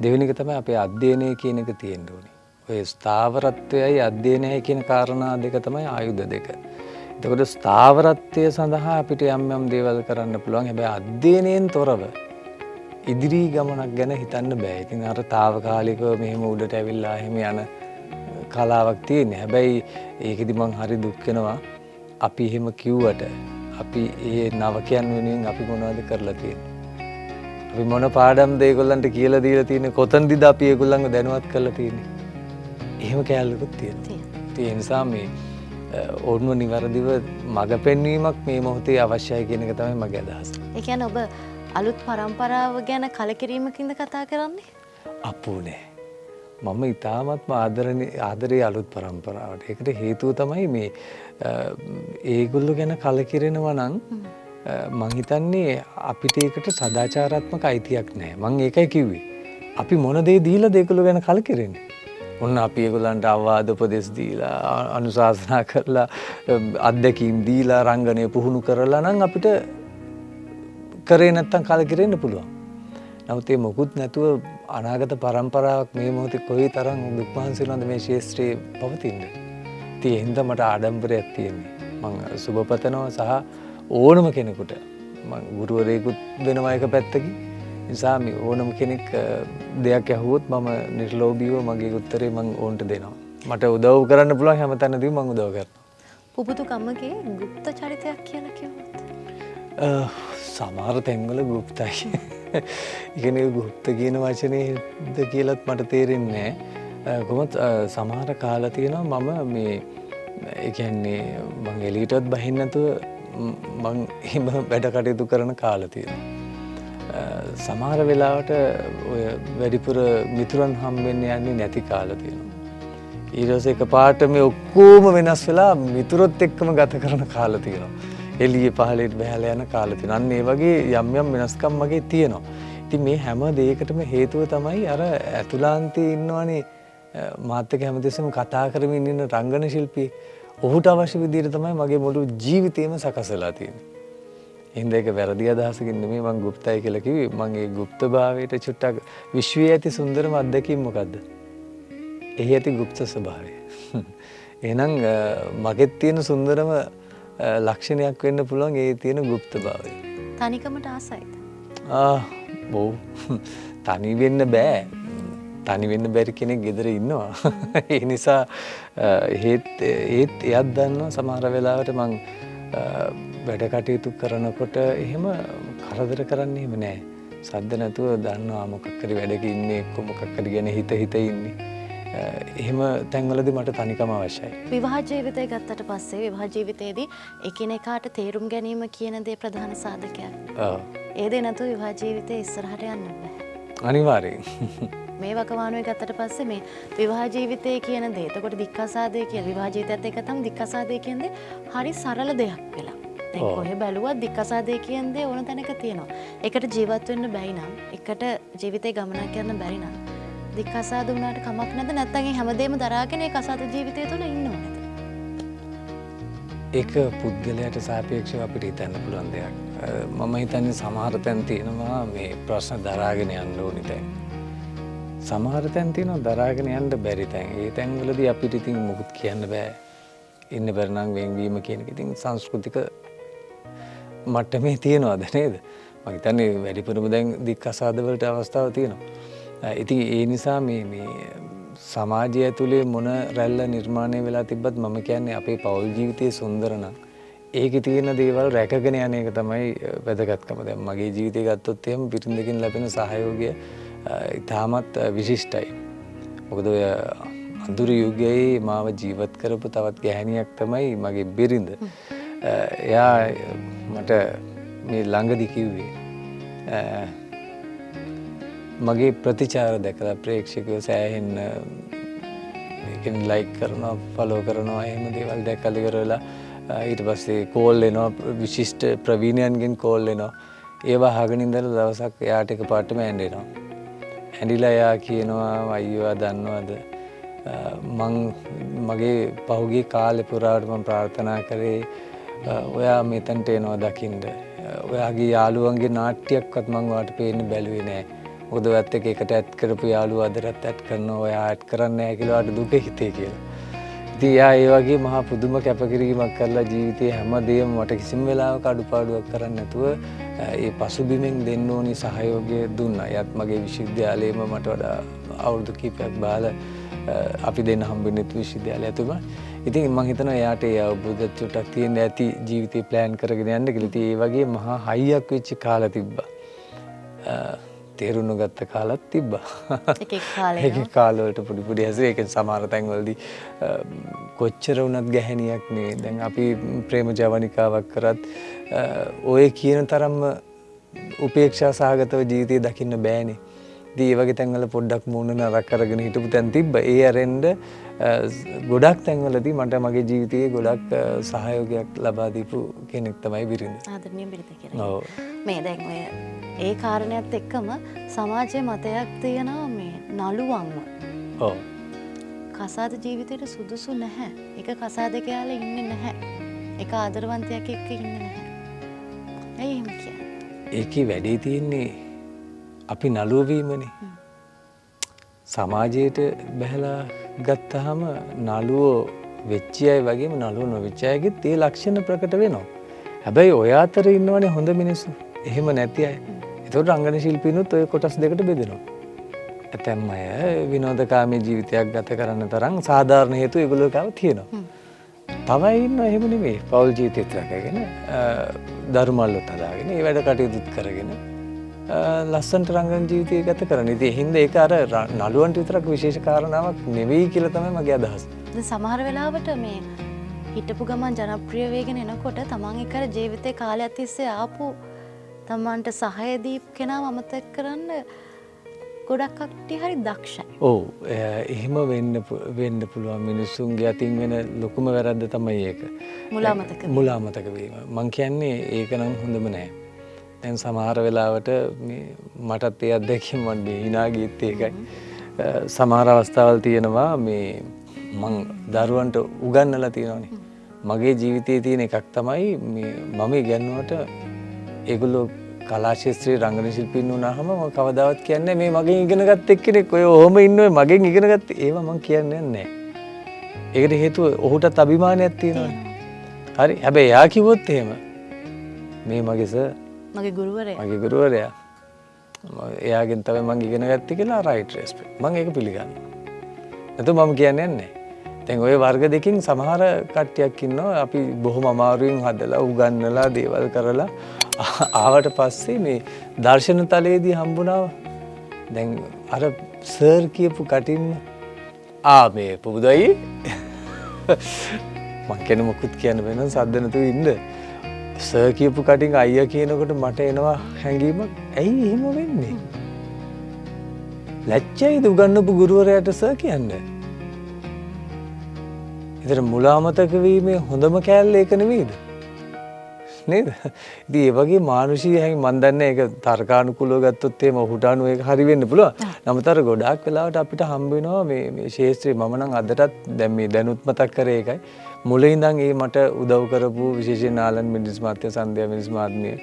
දෙවෙනි එක තමයි අපේ අධ්‍යයනය කියන එක තියෙන්න ඕනේ. ඔය ස්ථාවරත්වයයි අධ්‍යයනයයි කියන කාරණා දෙක තමයි ආයුධ දෙක. එතකොට ස්ථාවරත්වය සඳහා අපිට යම් දේවල් කරන්න පුළුවන්. හැබැයි අධ්‍යයනයෙන් තොරව ඉදිරි ගමනක් ගැන හිතන්න බෑ. ඉතින් අර తాවකාලිකව මෙහෙම උඩට ඇවිල්ලා එහෙම යන කලාවක් තියෙන්නේ. හැබැයි ඒකෙදි මං හරි දුක් වෙනවා. අපි එහෙම කිව්වට අපි ඒ නවකයන් වෙනුවෙන් අපි මොනවද කරලා තියෙන්නේ? අපි මොන පාඩම්ද ඒගොල්ලන්ට කියලා දීලා තියෙන්නේ? කොතනදද අපි ඒගොල්ලන්ව දැනුවත් කරලා තියෙන්නේ? එහෙම කැලලකුත් තියෙනවා. ඒ නිසා මේ ඕන්ව නිවැරදිව මඟ පෙන්වීමක් මේ මොහොතේ අවශ්‍යයි කියන එක තමයි මගේ අදහස. ඒ කියන්නේ ඔබ අලුත් පරම්පරාව ගැන කලකිරීමකින්ද කතා කරන්නේ? අපෝ නෑ. මම ඉතාමත්ම ආදරේ අලුත් පරම්පරාවට. ඒකට හේතුව තමයි මේ ඒගොල්ලෝ ගැන කලකිරෙනවා නම් මං හිතන්නේ අපිට ඒකට සදාචාරාත්මක අයිතියක් නෑ. මං ඒකයි කිව්වේ. අපි මොන දේ දීලාද ඒගොල්ලෝ ගැන කලකිරෙන්නේ? ඔන්න අපි ඒගොල්ලන්ට අවවාද උපදෙස් දීලා අනුශාසනා කරලා අත්දැකීම් දීලා රංගනය පුහුණු කරලා නම් අපිට කරේ නැත්තම් කලකිරෙන්න පුළුවන්. නමුත් ඒ මොකුත් නැතුව අනාගත පරම්පරාවක් මේ මොහොතේ කොයි තරම් දුක් මහන්සි වෙනවද මේ ශාස්ත්‍රයේ පවතින්න. ඉතින් ඒ හින්දා මට ආඩම්බරයක් තියෙන්නේ. මම සුබපතනවා සහ ඕනම කෙනෙකුට මම ගුරුවරයෙකුත් වෙනවා එක පැත්තකින්. නිසා මේ ඕනම කෙනෙක් දෙයක් ඇහුවොත් මම නිර්ලෝභීව මගේ උත්තරේ මම ඕන්ට දෙනවා. මට උදව් කරන්න පුළුවන් හැම තැනදීම මම උදව් කරනවා. පුබුදු කම්මගේ গুপ্ত චරිතයක් කියලා කිව්වොත් සමහර තැන්වල গুপ্তයි. ඉගෙන গুপ্ত කියන වචනේද කියලාත් මට තේරෙන්නේ නැහැ. කොහොමද සමහර කාලා තියෙනවා මම මේ ඒ කියන්නේ මම එළියටවත් බහින්න නැතුව මම හිම වැඩ කටයුතු කරන කාලා තියෙනවා. සමහර වෙලාවට ඔය වැඩිපුර මිතුරන් හම්බෙන්න යන්නේ නැති කාලා තියෙනවා. ඊට පස්සේ එකපාරට මේ ඔක්කොම වෙනස් වෙලා මිතුරොත් එක්කම ගත කරන කාලා තියෙනවා. එළියේ පහළට බහලා යන කාලා තියෙනවා. අන්න ඒ වගේ යම් යම් වෙනස්කම් මගේ තියෙනවා. ඉතින් මේ හැම දෙයකටම හේතුව තමයි අර ඇතුළාන්තයේ ඉන්නවනේ මාත් එක්ක හැමදෙස්සම කතා කරමින් ඉන්න රංගන ශිල්පී. ඔහුට අවශ්‍ය විදිහට තමයි මගේ මුළු ජීවිතේම සකස් වෙලා තියෙන්නේ. එහෙනම් ඒක වැරදි අදහසකින් නෙමෙයි මම গুপ্তයි කියලා කිව්වේ. මම ඒ গুপ্তභාවයට චුට්ටක් විශ්වයේ ඇති සුන්දරම අත්දැකීම මොකද්ද? එහි ඇති গুপ্ত ස්වභාවය. එහෙනම් මගෙත් තියෙන සුන්දරම ලක්ෂණයක් වෙන්න පුළුවන් ඒ තියෙන গুপ্তභාවය. තනිකමට ආසයිද? ඔව්. තනි වෙන්න බෑ. තනි වෙන්න බැරි කෙනෙක් ගෙදර ඉන්නවා. ඒ නිසා ඒත් එයත් දන්නවා සමහර වෙලාවට මං වැඩ කටයුතු කරනකොට එහෙම කරදර කරන්නේ එහෙම නෑ. සද්ද නැතුව දන්නවා මොකක් හරි වැඩක ඉන්නේ එක්ක මොකක් හරි ගැන හිත ඉන්නේ. එහෙම තැන්වලදී මට තනිකම අවශ්‍යයි. විවාහ ජීවිතය ගත්තට පස්සේ විවාහ ජීවිතයේදී එකිනෙකාට තේරුම් ගැනීම කියන දේ ප්‍රධාන සාධකයක්. ඔව්. ඒ දේ නැතුව විවාහ ජීවිතේ ඉස්සරහට යන්න බෑ. අනිවාර්යෙන්. මේ වකවානුවේ ගත්තට පස්සේ මේ විවාහ ජීවිතය කියන දේ. එතකොට දික්කසාදේ කියන විවාහ ජීවිතයත් එක්ක තමයි දික්කසාදේ කියන දේ හරි සරල දෙයක් වෙලා. දැන් කොහේ බැලුවත් දික්කසාදේ කියන දේ ඕන තැනක තියෙනවා. ඒකට ජීවත් වෙන්න බැයි නම්, එකට ජීවිතේ ගමනක් යන්න බැරි නම් දික්කසාද වුණාට කමක් නැද්ද? නැත්නම් ඒ හැමදේම දරාගෙන ඒ කසාද ජීවිතය තුළ ඉන්න ඕනද? ඒක පුද්ගලයාට සාපේක්ෂව අපිට හිතන්න පුළුවන් දෙයක්. මම හිතන්නේ සමහර තැන් තියෙනවා මේ ප්‍රශ්න දරාගෙන යන්න ඕනි තැන්. සමහර තැන් තියෙනවා දරාගෙන යන්න බැරි තැන්. ඒ තැන්වලදී අපිට ඉතින් මොකුත් කියන්න බෑ. ඉන්න බැරි නම් වෙන්වීම කියන එක ඉතින් සංස්කෘතික මට්ටමේ තියනවාද නේද? මම හිතන්නේ වැඩිපුරම දැන් දික්කසාද වලට අවස්ථාව තියෙනවා. ඉතින් ඒ නිසා මේ සමාජය ඇතුලේ මොන රැල්ල නිර්මාණය වෙලා තිබ්බත් මම කියන්නේ අපේ පෞල් ජීවිතයේ සුන්දර නම් ඒකේ තියෙන දේවල් රැකගෙන යන එක තමයි වැදගත්කම. දැන් මගේ ජීවිතය ගත්තොත් එහෙම පිටින්දකින් ලැබෙන සහයෝගය ඉතාමත් විශිෂ්ටයි. මොකද ඔය අඳුරු යුගයේ මාව ජීවත් කරපු තවත් ගැහණියක් තමයි මගේ බිරිඳ. එයා මට මේ ළඟදි කිව්වේ මගේ ප්‍රතිචාර දැකලා ප්‍රේක්ෂකයෝ සෑහෙන්න ලයික් කරනවා ෆලෝ කරනවා එහෙම දේවල් දැකලා ඉවරලා ඊට පස්සේ කෝල් එනවා විශිෂ්ට ප්‍රවීණයන්ගෙන් කෝල් එනවා. ඒවා අහගෙන ඉඳලා දවසක් එයාට එකපාරටම ඇඬෙනවා. ඇඬිලා එයා කියනවා අයියෝ දන්නවද මගේ පහුගිය කාලේ පුරාවට මම ප්‍රාර්ථනා කරේ ඔයා මෙතනට එනවා දකින්න. ඔයාගේ යාළුවන්ගේ නාට්‍යයක්වත් මම ඔයාට පේන්න බැලුවේ නෑ. මොකද ඔයත් එක්ක එකට ඇඩ් කරපු යාළුවා අදටත් ඇඩ් කරනවා. ඔයා ඇඩ් කරන්නේ නැහැ කියලා ඔයාට දුක හිතේ කියලා. ඉතින් එයා ඒ වගේ මහා පුදුම කැපකිරීමක් කරලා ජීවිතේ හැමදේම මට කිසිම වෙලාවක අඩුපාඩුවක් කරන්නේ නැතුව ඒ පසුබිමෙන් දෙන්න ඕනි සහයෝගය දුන්නා. එයාත් මගේ විශ්වවිද්‍යාලයේම මට වඩා අවුරුදු කිහිපයක් බාලා අපි දෙන්න හම්බෙන්නේ විශ්වවිද්‍යාලය තුම. ඉතින් මම හිතනවා එයාට ඒ අවබෝධය චුට්ටක් තියෙන්න ඇති ජීවිතේ ප්ලෑන් කරගෙන යන්න කියලා. ඉතින් ඒ වගේ මහා හයියක් වෙච්ච කාලා තිබ්බා. තේරුම් නොගත්ත කාලත් තිබ්බා. එක කාලේ ඒක කාලවලට පොඩි හැසිරේ ඒක සමහර තැන්වලදී කොච්චර වුණත් ගැහණියක් නේ. දැන් අපි ප්‍රේම ජවනිකාවක් කරත් ඔය කියන තරම්ම උපේක්ෂා සහගතව ජීවිතය දකින්න බෑනේ. ඉතින් ඒ වගේ තැන්වල පොඩ්ඩක් මූණ නරක කරගෙන හිටපු තැන් තිබ්බා. ඒ අරෙන්ද ගොඩක් තැන්වලදී මට මගේ ජීවිතයේ ගොඩක් සහයෝගයක් ලබා දීපු කෙනෙක් තමයි බිරිඳ. ආදරණීය බිරිඳ කියලා. ඔව්. මේ දැන් ඔය ඒ කාරණයක් එක්කම සමාජයේ මතයක් තියෙනවා මේ නළුවන්ව. ඔව්. කසාද ජීවිතයට සුදුසු නැහැ. එක කසාදක යාලා ඉන්නේ නැහැ. එක ආදරවන්තයෙක් එක්ක ඉන්නේ නැහැ. ඇයි එහෙම කියන්නේ? ඒකේ වැඩේ තියෙන්නේ අපි නළුව වීමනේ. සමාජයට බැහැලා ගත්තාම නළුවෝ වෙච්ච අය වගේම නළුවෝ නොවෙච්ච අයගෙත් ඒ ලක්ෂණ ප්‍රකට වෙනවා. හැබැයි ඔය අතර ඉන්නවනේ හොඳ මිනිස්සු. එහෙම නැති අය. ඒතකොට රංගන ශිල්පීනුත් ඔය කොටස් දෙකට බෙදෙනවා. ඇතැම් අය විනෝදකාමී ජීවිතයක් ගත කරන්න තරම් සාධාරණ හේතු ඒගොල්ලෝ ගාව තියෙනවා. තව අය ඉන්නවා එහෙම නෙමෙයි. පෞල් ජීවිතයත් රැකගෙන ධර්මවලත් හදාගෙන ඒ වැඩ කටයුතුත් කරගෙන ලස්සනට රංගන ජීවිතය ගත කරන. ඉතින් හින්දා ඒක අර නළුවන්ට විතරක් විශේෂ කාරණාවක් නෙවෙයි කියලා තමයි මගේ අදහස. දැන් සමහර වෙලාවට මේ හිටපු ගමන් ජනප්‍රිය වෙගෙන එනකොට තමන් එක්ක ජීවිතේ කාලයක් තිස්සේ ආපු තමන්ට සහාය දීපු කෙනාව අමතක කරන්න ගොඩක් කට්ටිය හරි දක්ෂයි. ඔව් එහෙම වෙන්න පුළුවන් මිනිස්සුන්ගේ අතින් වෙන ලොකුම වැරද්ද තමයි ඒක. මුලාමතක වීම. මං කියන්නේ ඒක නම් හොඳම නෑ. දැන් සමහර වෙලාවට මටත් ඒ අත්දැකීම් මම hina ගියත් ඒකයි. සමහර අවස්ථාවල් තියෙනවා මේ මං දරුවන්ට උගන්වලා තියෙනවානේ. මගේ ජීවිතයේ තියෙන එකක් තමයි මේ මම ඉගෙනුවට ඒගොල්ලෝ කලා ශාස්ත්‍රයේ රංගන ශිල්පීන් වුණාම මම කවදාවත් කියන්නේ මේ මගෙන් ඉගෙනගත්ත එක්කෙනෙක් ඔය ඔහොම ඉන්නව මගෙන් ඉගෙනගත්ත ඒවා මං කියන්නේ නැහැ. ඒකට හේතුව ඔහුටත් අභිමානයක් තියෙනවානේ. හරි. හැබැයි එයා කිව්වොත් එහෙම මේ මගේ සර් මගේ ගුරුවරයා එයාගෙන් තමයි මං ඉගෙන ගත්තේ කියලා රයිට් රෙස්පෙක්ට්. මං ඒක පිළිගන්නවා. නැත්නම් මම කියන්නේ නැහැ. දැන් ওই වර්ග දෙකකින් සමහර කට්ටියක් ඉන්නවා අපි බොහොම අමාරුවෙන් හදලා උගන්වලා දේවල් කරලා ආවට පස්සේ මේ දර්ශන තලයේදී හම්බුණා. දැන් අර සර් කියපු කටින්ම මේ පුබුදයි මං කියන මොකුත් කියන්න බෑ සද්ද නැතුව ඉන්න. සර් කියපු කටින් අයියා කියනකොට මට එනවා හැඟීමක්. ඇයි එහෙම වෙන්නේ? ලැජ්ජයිද උගන්වපු ගුරුවරයාට සර් කියන්නේ? ඒතර මුලාමතක වීමේ හොඳම කෑල්ල ඒක නෙවෙයිද? නේද? ඉතින් ඒ වගේ මානුෂීය හැඟීම් මන් දන්නේ ඒක තර්කානුකූලව ගත්තොත් එහෙම ඔහුට අනුව ඒක හරි වෙන්න පුළුවන්. නමුත් අර ගොඩාක් වෙලාවට අපිට හම්බ වෙනවා මේ ශාස්ත්‍රයේ මම නම් අදටත් දැන් මේ දැනුත් මතක් කරේ ඒකයි. මුලින් ඉඳන් ඒ මට උදව් කරපු විශේෂයෙන් ආලන් මිනිස් මාත්‍ය සන්ධ්‍යා මිනිස් මාත්මිය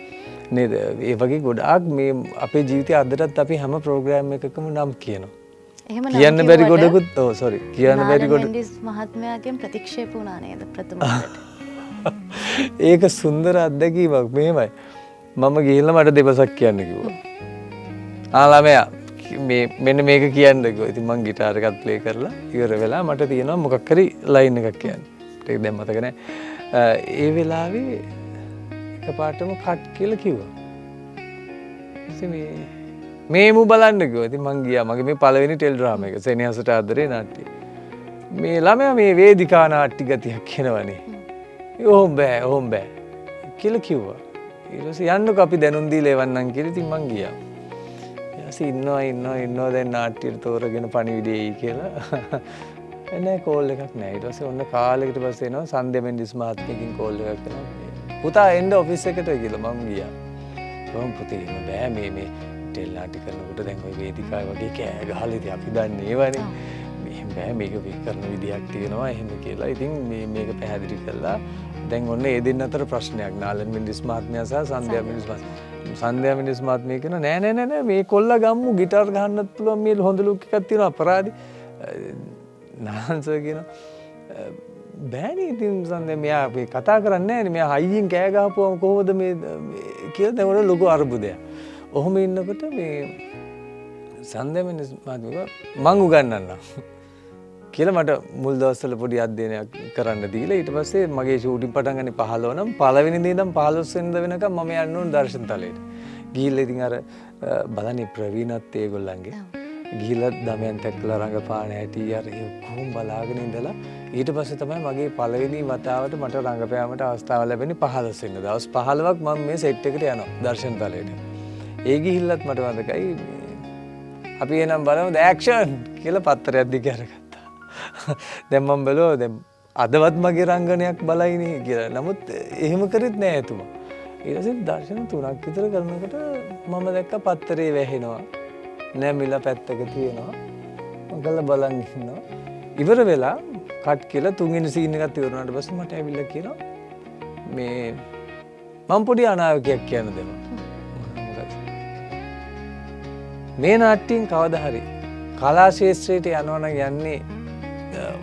නේද? ඒ වගේ ගොඩාක් මේ අපේ ජීවිතයේ අදටත් අපි හැම ප්‍රෝග්‍රෑම් එකකම නම් කියනවා. එහෙම කියන්න බැරි ගොඩකුත් කියන්න බැරි ගොඩ මිනිස් මහත්මයාගෙන් ප්‍රතික්ෂේප වුණා නේද ප්‍රථමයට? ඒක සුන්දර අත්දැකීමක්. මෙහෙමයි. මම ගිහිල්ලා මට දෙබසක් කියන්න කිව්වා. ළමයා මෙන්න මේක කියන්න කිව්වා. ඉතින් මං ගිටාර් එකත් ප්ලේ කරලා ඉවර වෙලා මට තියෙනවා මොකක් හරි ලයින් එකක් කියන්න. ඒක දැන් මතක නැහැ. ඒ වෙලාවේ එකපාරටම කට් කියලා කිව්වා. ඉතින් මේ බලන්න කිව්වා. ඉතින් මං ගියා. මගේ මේ පළවෙනි ටෙල් ඩ්‍රාමා එක සෙනෙහසට ආදරේ නාට්‍යය. මේ ළමයා මේ වේදිකා නාට්‍ය ගතියක් එනවනේ. ඕම් බෑ කියලා කිව්වා. ඊට පස්සේ යන්නකෝ අපි දැනුම් දීලා එවන්නම් කියලා ඉතින් මං ගියා. ඊට පස්සේ ඉන්නවා දැන් නාට්‍යයට තෝරගෙන පණිවිඩේ එයි කියලා. නෑ කෝල් එකක් නෑ. ඊට පස්සේ ඔන්න කාලෙකට පස්සේ එනවා සන්ධ්‍යා මෙන්ඩිස් මහත්මියකින් කෝල් එකක් එනවා. පුතා එන්න ඔෆිස් එකට කියලා මං ගියා. මම පුතේ බෑ මේ ටෙල් නාට්‍ය කරනකොට දැන් ওই වේදිකාවේ වගේ කෑ ගහලා ඉතින් අපි දන්නේ ඒවනේ. මෙහෙම බෑ මේක වික් කරන විදියක් තියෙනවා එහෙම කියලා. ඉතින් මේක පැහැදිලි කළා. දැන් ඔන්න ඒ දෙන්න අතර ප්‍රශ්නයක්. නාලන් මින්ඩිස් මහත්මයා සහ සන්ධ්‍යා මින්ඩිස් මහත්මිය. සන්ධ්‍යා මින්ඩිස් මහත්මිය කියනවා නෑ මේ කොල්ලා ගම්මු গিitar ගහන්නත් පුළුවන් මේ හොඳ ලුක් එකක් තියෙනවා අපරාධි. නාලන් සර් කියනවා බෑනේ ඉතින් සන්ධ්‍යා මෙයා මේ කතා කරන්නේ නෑනේ. මෙයා හයියෙන් කෑ ගහපුවම කොහොමද මේ කියලා දැන් ඔන්න ලොකු අරුබුදයක්. ඔහොම ඉන්නකොට මේ සන්ධ්‍යා මින්ඩිස් මහත්මිය මං උගන්වන්නම් කියලා මට මුල් දවස්වල පොඩි අධ්‍යයනයක් කරන්න දීලා ඊට පස්සේ මගේ ෂූටින් පටන් ගන්නේ 15 නම් පළවෙනි දේ ඉඳන් 15 වෙනිදා වෙනකම් මම යන්න ඕන දර්ශන තලයට. ගිහිල්ලා ඉතින් අර බලන්නේ ප්‍රවීණත් ඒගොල්ලන්ගේ ගිහිල්ලා දමයන්ත එක්කලා රංගපාන හැටි අර ඒ කොහොම බලාගෙන ඉඳලා ඊට පස්සේ තමයි මගේ පළවෙනි වතාවට මට රංගපෑමට අවස්ථාව ලැබෙන්නේ 15 වෙනිදා. දවස් 15ක් මම මේ සෙට් එකට යනවා දර්ශන තලයට. ඒ ගිහිල්ලත් මට මතකයි අපි එනම් බලමු ඇක්ෂන් කියලා පත්තරයක් දිග අරගත්තා. දැන් මම බැලුවා දැන් අදවත් මගේ රංගනයක් බලයිනේ කියලා. නමුත් එහෙම කරෙත් නෑ එතුමා. ඊට පස්සේ දර්ශන 3ක් විතර කරනකොට මම දැක්ක පත්තරේ වැහෙනවා. නැමිලා පැත්තක තියෙනවා. මම ගල්ලා බලන් ඉන්නවා. ඉවර වෙලා කට් කියලා තුන්වෙනි සීන් එකත් ඉවර වුණාට පස්සේ මට ඇවිල්ලා කියනවා මේ මම පොඩි අනාවකයක් කියන්න දෙනවා. මේ නාට්‍යයෙන් කවදා හරි කලා ශාස්ත්‍රයට යනවා නම් යන්නේ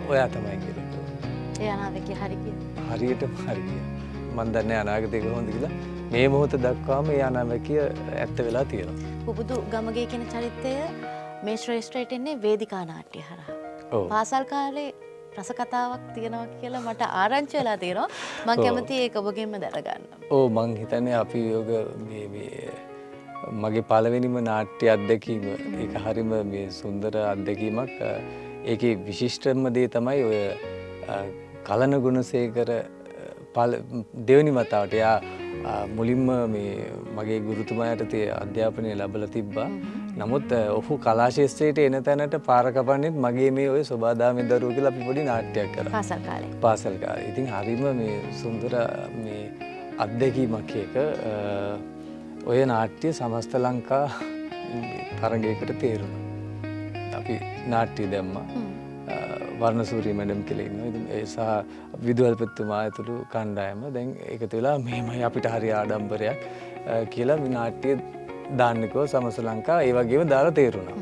ඔයා තමයි කියලා. ඒ අනාවකේ හරි කියලා. හරියටම හරි කියලා. මම දන්නේ අනාගතේ කොහොමද කියලා. මේ මොහොත දක්වාම ඒ අනාවකිය ඇත්ත වෙලා තියෙනවා. පුබුදු ගමගේ කියන චරිතය මේ ශ්‍රේෂ්ඨයට එන්නේ වේදිකා නාට්‍ය හරහා. පාසල් කාලේ රස කතාවක් තියෙනවා කියලා මට ආරංචි වෙලා තියෙනවා. මම කැමතියි ඒක ඔබගෙන්ම දැනගන්න. ඔව් මං හිතන්නේ අපි යෝග මේ මගේ පළවෙනිම නාට්‍ය අත්දැකීම ඒක හරිම මේ සුන්දර අත්දැකීමක්. ඒකේ විශිෂ්ටම දේ තමයි ඔය කලන ගුණසේකර දෙවෙනි වතාවට එයා මුලින්ම මේ මගේ ගුරුතුමාට අධ්‍යාපනය ලැබලා තිබ්බා. නමුත් ඔහු කලා ශාස්ත්‍රයට එන තැනට පාර කපන්නෙත් මගේ මේ ඔය සෝබාදාමේ දරුවෝ කියලා අපි පොඩි නාට්‍යයක් කරා. පාසල් කාලේ. පාසල් කාලේ. ඉතින් හරිම මේ සුන්දර මේ අත්දැකීමක් එක. ඔය නාට්‍ය සමස්ත ලංකා තරගයකට තේරුණා. අපි නාට්‍ය දැම්මා. වර්ණසූරිය මැඩම් කියලා ඉන්නවා. ඉතින් ඒ සහ විදුහල්පතිතුමා ඇතුළු කණ්ඩායම දැන් එකතු වෙලා මෙහෙමයි අපිට හරි ආඩම්බරයක් කියලා මේ නාට්‍ය දාන්නකෝ සමස්ත ලංකා ඒ වගේම දාලා තේරුණා.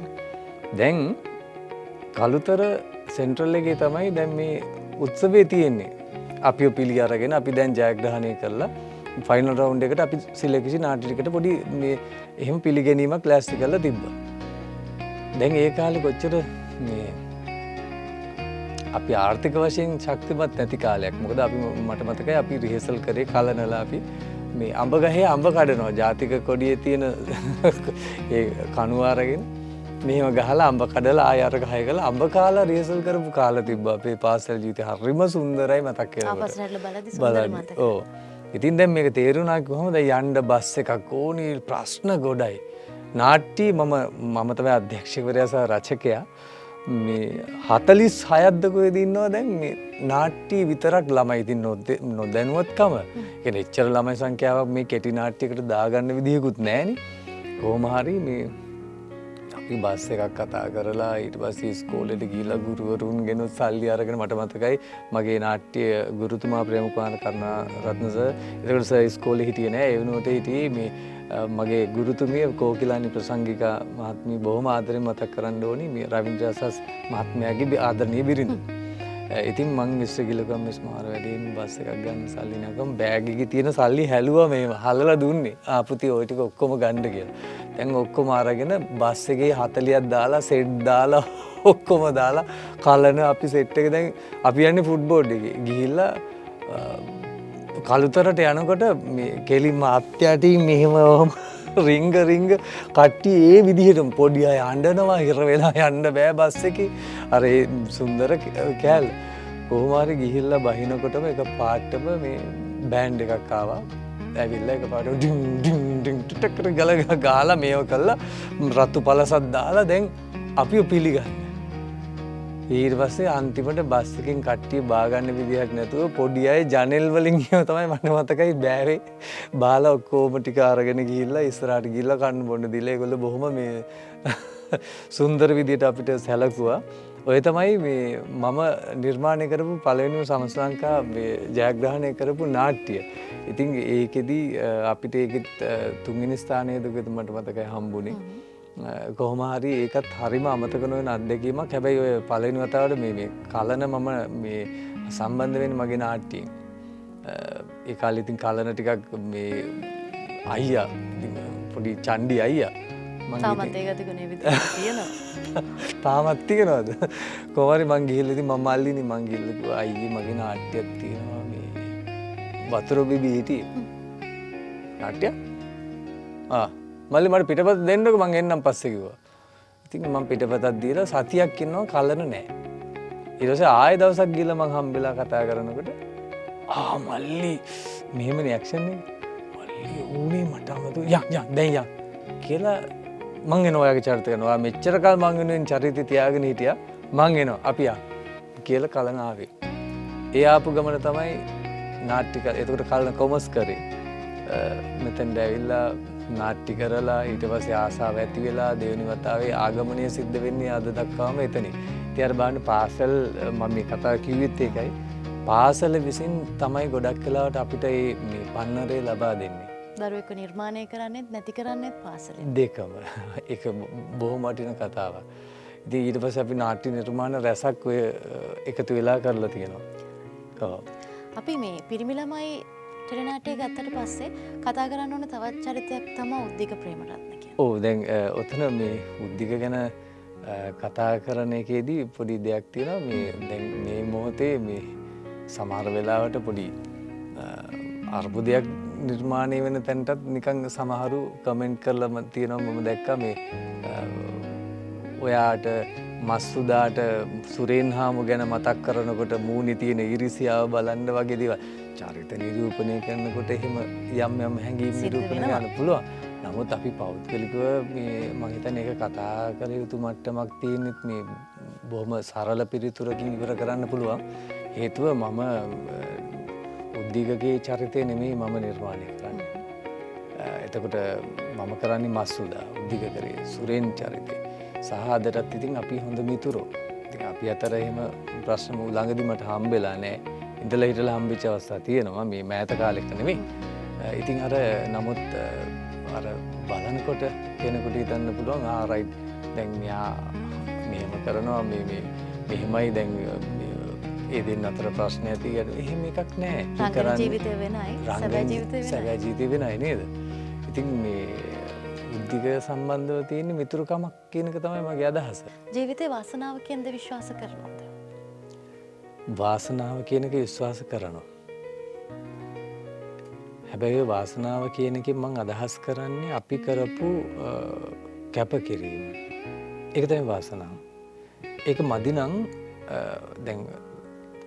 දැන් කළුතර සෙන්ට්‍රල් එකේ තමයි දැන් මේ උත්සවය තියෙන්නේ. අපිව පිළි අරගෙන අපි දැන් ජයග්‍රහණය කරලා ෆයිනල් රවුන්ඩ් එකට අපි සිලෙක්ෂන් නාට්‍ය ටිකට පොඩි මේ එහෙම පිළිගැනීමක් ලෑස්ති කරලා තිබ්බා. දැන් ඒ කාලේ කොච්චර මේ අපි ආර්ථික වශයෙන් ශක්තිමත් නැති කාලයක්. මොකද අපි මට මතකයි අපි රිහර්සල් කරේ කලනලා අපි මේ අඹ ගහේ අඹ කඩනවා. ජාතික කොඩියේ තියෙන ඒ කණුව අරගෙන මෙහෙම ගහලා අඹ කඩලා ආය අර ගහේ ගලා අඹ කාලා රිහර්සල් කරපු කාලා තිබ්බා අපේ පාසල් ජීවිතේ. හරිම සුන්දරයි මතක් වෙනකොට. ආපස්සට බලද්දි සුන්දර මතක. ඔව්. ඉතින් දැන් මේක තේරුණා කොහොමද යන්න බස් එකක් ඕනි ප්‍රශ්න ගොඩයි. නාට්‍ය මම තමයි අධ්‍යක්ෂකවරයා සහ රචකයා. මේ 46ක්ද කොහෙද ඉන්නවා දැන් මේ නාට්‍ය විතරක් ළමයි ඉතින් නොදැනුවත්කම. කියන්නේ එච්චර ළමයි සංඛ්‍යාවක් මේ කෙටි නාට්‍යයකට දාගන්න විදිහකුත් නැහැනේ. කොහොම හරි මේ අපි බස් එකක් කතා කරලා ඊට පස්සේ ඉස්කෝලේට ගිහිල්ලා ගුරුවරුන් ගෙනුත් සල්ලි අරගෙන මට මතකයි මගේ නාට්‍ය ගුරුතුමා ප්‍රේමකුමාර කරුණාරත්න සර් ඒකට සර් ඉස්කෝලේ හිටියේ නෑ. ඒ වෙනුවට හිටියේ මේ මගේ ගුරුතුමිය කෝකිලානි ප්‍රසංගිකා මහත්මිය බොහොම ආදරෙන් මතක් කරන්න ඕනි මේ රවින්ද්‍ර අසස් මහත්මයාගේ ආදරණීය බිරිඳ. ඉතින් මං මිස්ටර් ගිලකම් මිස් මාර වැඩේම බස් එකක් ගන්න සල්ලි නැගම් බෑග් එකේ තියෙන සල්ලි හැලුවා මේව හලලා දුන්නේ. ආපුති ওই ටික ඔක්කොම ගන්න කියලා. දැන් ඔක්කොම අරගෙන බස් එකේ 40ක් දාලා සෙට් දාලා ඔක්කොම දාලා කලන අපි සෙට් එක දැන් අපි යන්නේ ෆුට්බෝල් එකේ. ගිහිල්ලා කළුතරට යනකොට මේ කෙලින්ම අත්‍යටින් මෙහෙම රිංග කට්ටිය ඒ විදිහටම පොඩි අය අඬනවා හිර වෙලා යන්න බෑ බස් එකේ. අර ඒ සුන්දර කෑල්ල. කොහොම හරි ගිහිල්ලා බහිනකොටම එක පාටම මේ බෑන්ඩ් එකක් ආවා. ඇවිල්ලා එක පාට ඩින් ඩින් ඩින් ටක් ගාලා මේව කළා රතු පළසක් දාලා දැන් අපිව පිළිගන්න. ඊට පස්සේ අන්තිමට බස් එකෙන් කට්ටිය බාගන්න විදිහක් නැතුව පොඩි අය ජනෙල් වලින් ගියම තමයි මට මතකයි බෑවේ බාලා ඔක්කොම ටික අරගෙන ගිහිල්ලා ඉස්සරහට ගිහිල්ලා කන්න බොන්න දීලා ඒගොල්ලෝ බොහොම මේ සුන්දර විදිහට අපිට සැලකුවා. ඔය තමයි මේ මම නිර්මාණය කරපු පළවෙනිම සමස්ත ලංකා මේ ජයග්‍රහණය කරපු නාට්‍ය. ඉතින් ඒකෙදි අපිට ඒකෙත් තුන්වෙනි ස්ථානයේ දුකද මට මතකයි හම්බුනේ. කොහොම හරි ඒකත් හරිම අමතක නොවන අත්දැකීමක්. හැබැයි ඔය පළවෙනි වතාවට මේ කලන මම මේ සම්බන්ධ වෙන්නේ මගේ නාට්‍යයෙන්. ඒ කාලේ ඉතින් කලන ටිකක් මේ අයියා පොඩි චණ්ඩි අයියා තාමත් ඒ ගතිගුණේ විදිහට තියෙනවා. තාමත් තියෙනවද? කොහොම හරි මං ගිහිල්ලා ඉතින් මම මල්ලිනේ මං ගිහිල්ලා කිව්වා අයියේ මගේ නාට්‍යයක් තියෙනවා මේ වතුර බිබී හිටියේ. නාට්‍ය? මල්ලි මට පිටපත දෙන්නකෝ මං එන්නම් පස්සේ කිව්වා. ඉතින් මම පිටපතක් දීලා සතියක් ඉන්නවා කලන නෑ. ඊට පස්සේ ආයෙ දවසක් ගිහලා මං හම්බෙලා කතා කරනකොට මල්ලි මෙහෙම රියැක්ෂන් එක. මල්ලි ඌනේ මට අමතු යන් දැන් යන් කියලා මං එනවා ඔයාගේ චරිත කරනවා. මෙච්චර කල් මං වෙනුවෙන් චරිතය තියාගෙන හිටියා. මං එනවා අපි යන් කියලා කලන ආවේ. ඒ ආපු ගමන තමයි නාට්‍ය එතකොට කලන කොමර්ස් කරේ. මෙතෙන්ට ඇවිල්ලා නාට්‍ය කරලා ඊට පස්සේ ආසාව ඇති වෙලා දෙවෙනි වතාවේ ආගමනය සිද්ධ වෙන්නේ අද දක්වාම එතනින්. ඉතින් අර බලන්න පාසල් මම මේ කතාව කිව්වෙත් ඒකයි. පාසල විසින් තමයි ගොඩක් වෙලාවට අපිට මේ පන්නරේ ලබා දෙන්නේ. දරුවෙක්ව නිර්මාණය කරන්නේත් නැති කරන්නේත් පාසලෙන්. දෙකම. ඒක බොහොම වටින කතාවක්. ඉතින් ඊට පස්සේ අපි නාට්‍ය නිර්මාණ රැසක් ඔය එකතු වෙලා කරලා තියෙනවා. ඔව්. අපි මේ පිරිමි ළමයි ටෙලිනාට්‍යය ගත්තට පස්සේ කතා කරන්න ඕන තවත් චරිතයක් තමයි උද්දික ප්‍රේමරත්න කියන්නේ. ඔව් දැන් ඔතන මේ උද්දික ගැන කතා කරන එකේදී පොඩි දෙයක් තියෙනවා. මේ දැන් මේ මොහොතේ මේ සමහර වෙලාවට පොඩි අර්බුදයක් නිර්මාණය වෙන තැනටත් නිකන් සමහරු කමෙන්ට් කරලා තියෙනවා. මම දැක්කා මේ ඔයාට මස්සුදාට සුරේන් හාමු ගැන මතක් කරනකොට මූණේ තියෙන ඉරිසියාව බලන්න වගේ දේවල් චරිත නිරූපණය කරනකොට එහෙම යම් හැඟීම් නිරූපණය කරන්න පුළුවන්. නමුත් අපි පෞද්ගලිකව මේ මම හිතන්නේ ඒක කතා කර යුතු මට්ටමක් තියෙනෙත් මේ බොහොම සරල පිළිතුරකින් ඉවර කරන්න පුළුවන්. හේතුව මම උද්දිකගේ චරිතය නෙමෙයි මම නිර්මාණය කරන්නේ. එතකොට මම කරන්නේ මස්සුදා, උද්දික කරේ සුරේන් චරිතය. සහ අදටත් ඉතින් අපි හොඳ මිතුරෝ. ඉතින් අපි අතර එහෙම ප්‍රශ්න ළඟදී මට හම්බෙලා නැහැ. ඉඳලා හිටලා හම්බෙච්ච අවස්ථා තියෙනවා. මේ මෑත කාලෙක නෙමෙයි. ඉතින් අර නමුත් අර බලනකොට කෙනෙකුට හිතන්න පුළුවන් රයිට් දැන් මෙයා මෙහෙම කරනවා මේ මෙහෙමයි දැන් ඒ දෙන්න අතර ප්‍රශ්න ඇති ගැන එහෙම එකක් නැහැ. රංගන ජීවිතය වෙනයි, සැබෑ ජීවිතය වෙනයි. සැබෑ ජීවිතය වෙනයි නේද? ඉතින් මේ උද්දික සම්බන්ධව තියෙන මිතුරුකමක් කියන එක තමයි මගේ අදහස. ජීවිතේ වාසනාව කියන දේ විශ්වාස කරනවද? වාසනාව කියන එක විශ්වාස කරනවා. හැබැයි වාසනාව කියන එකෙන් මම අදහස් කරන්නේ අපි කරපු කැපකිරීම. ඒක තමයි වාසනාව. ඒක මදි නම් දැන්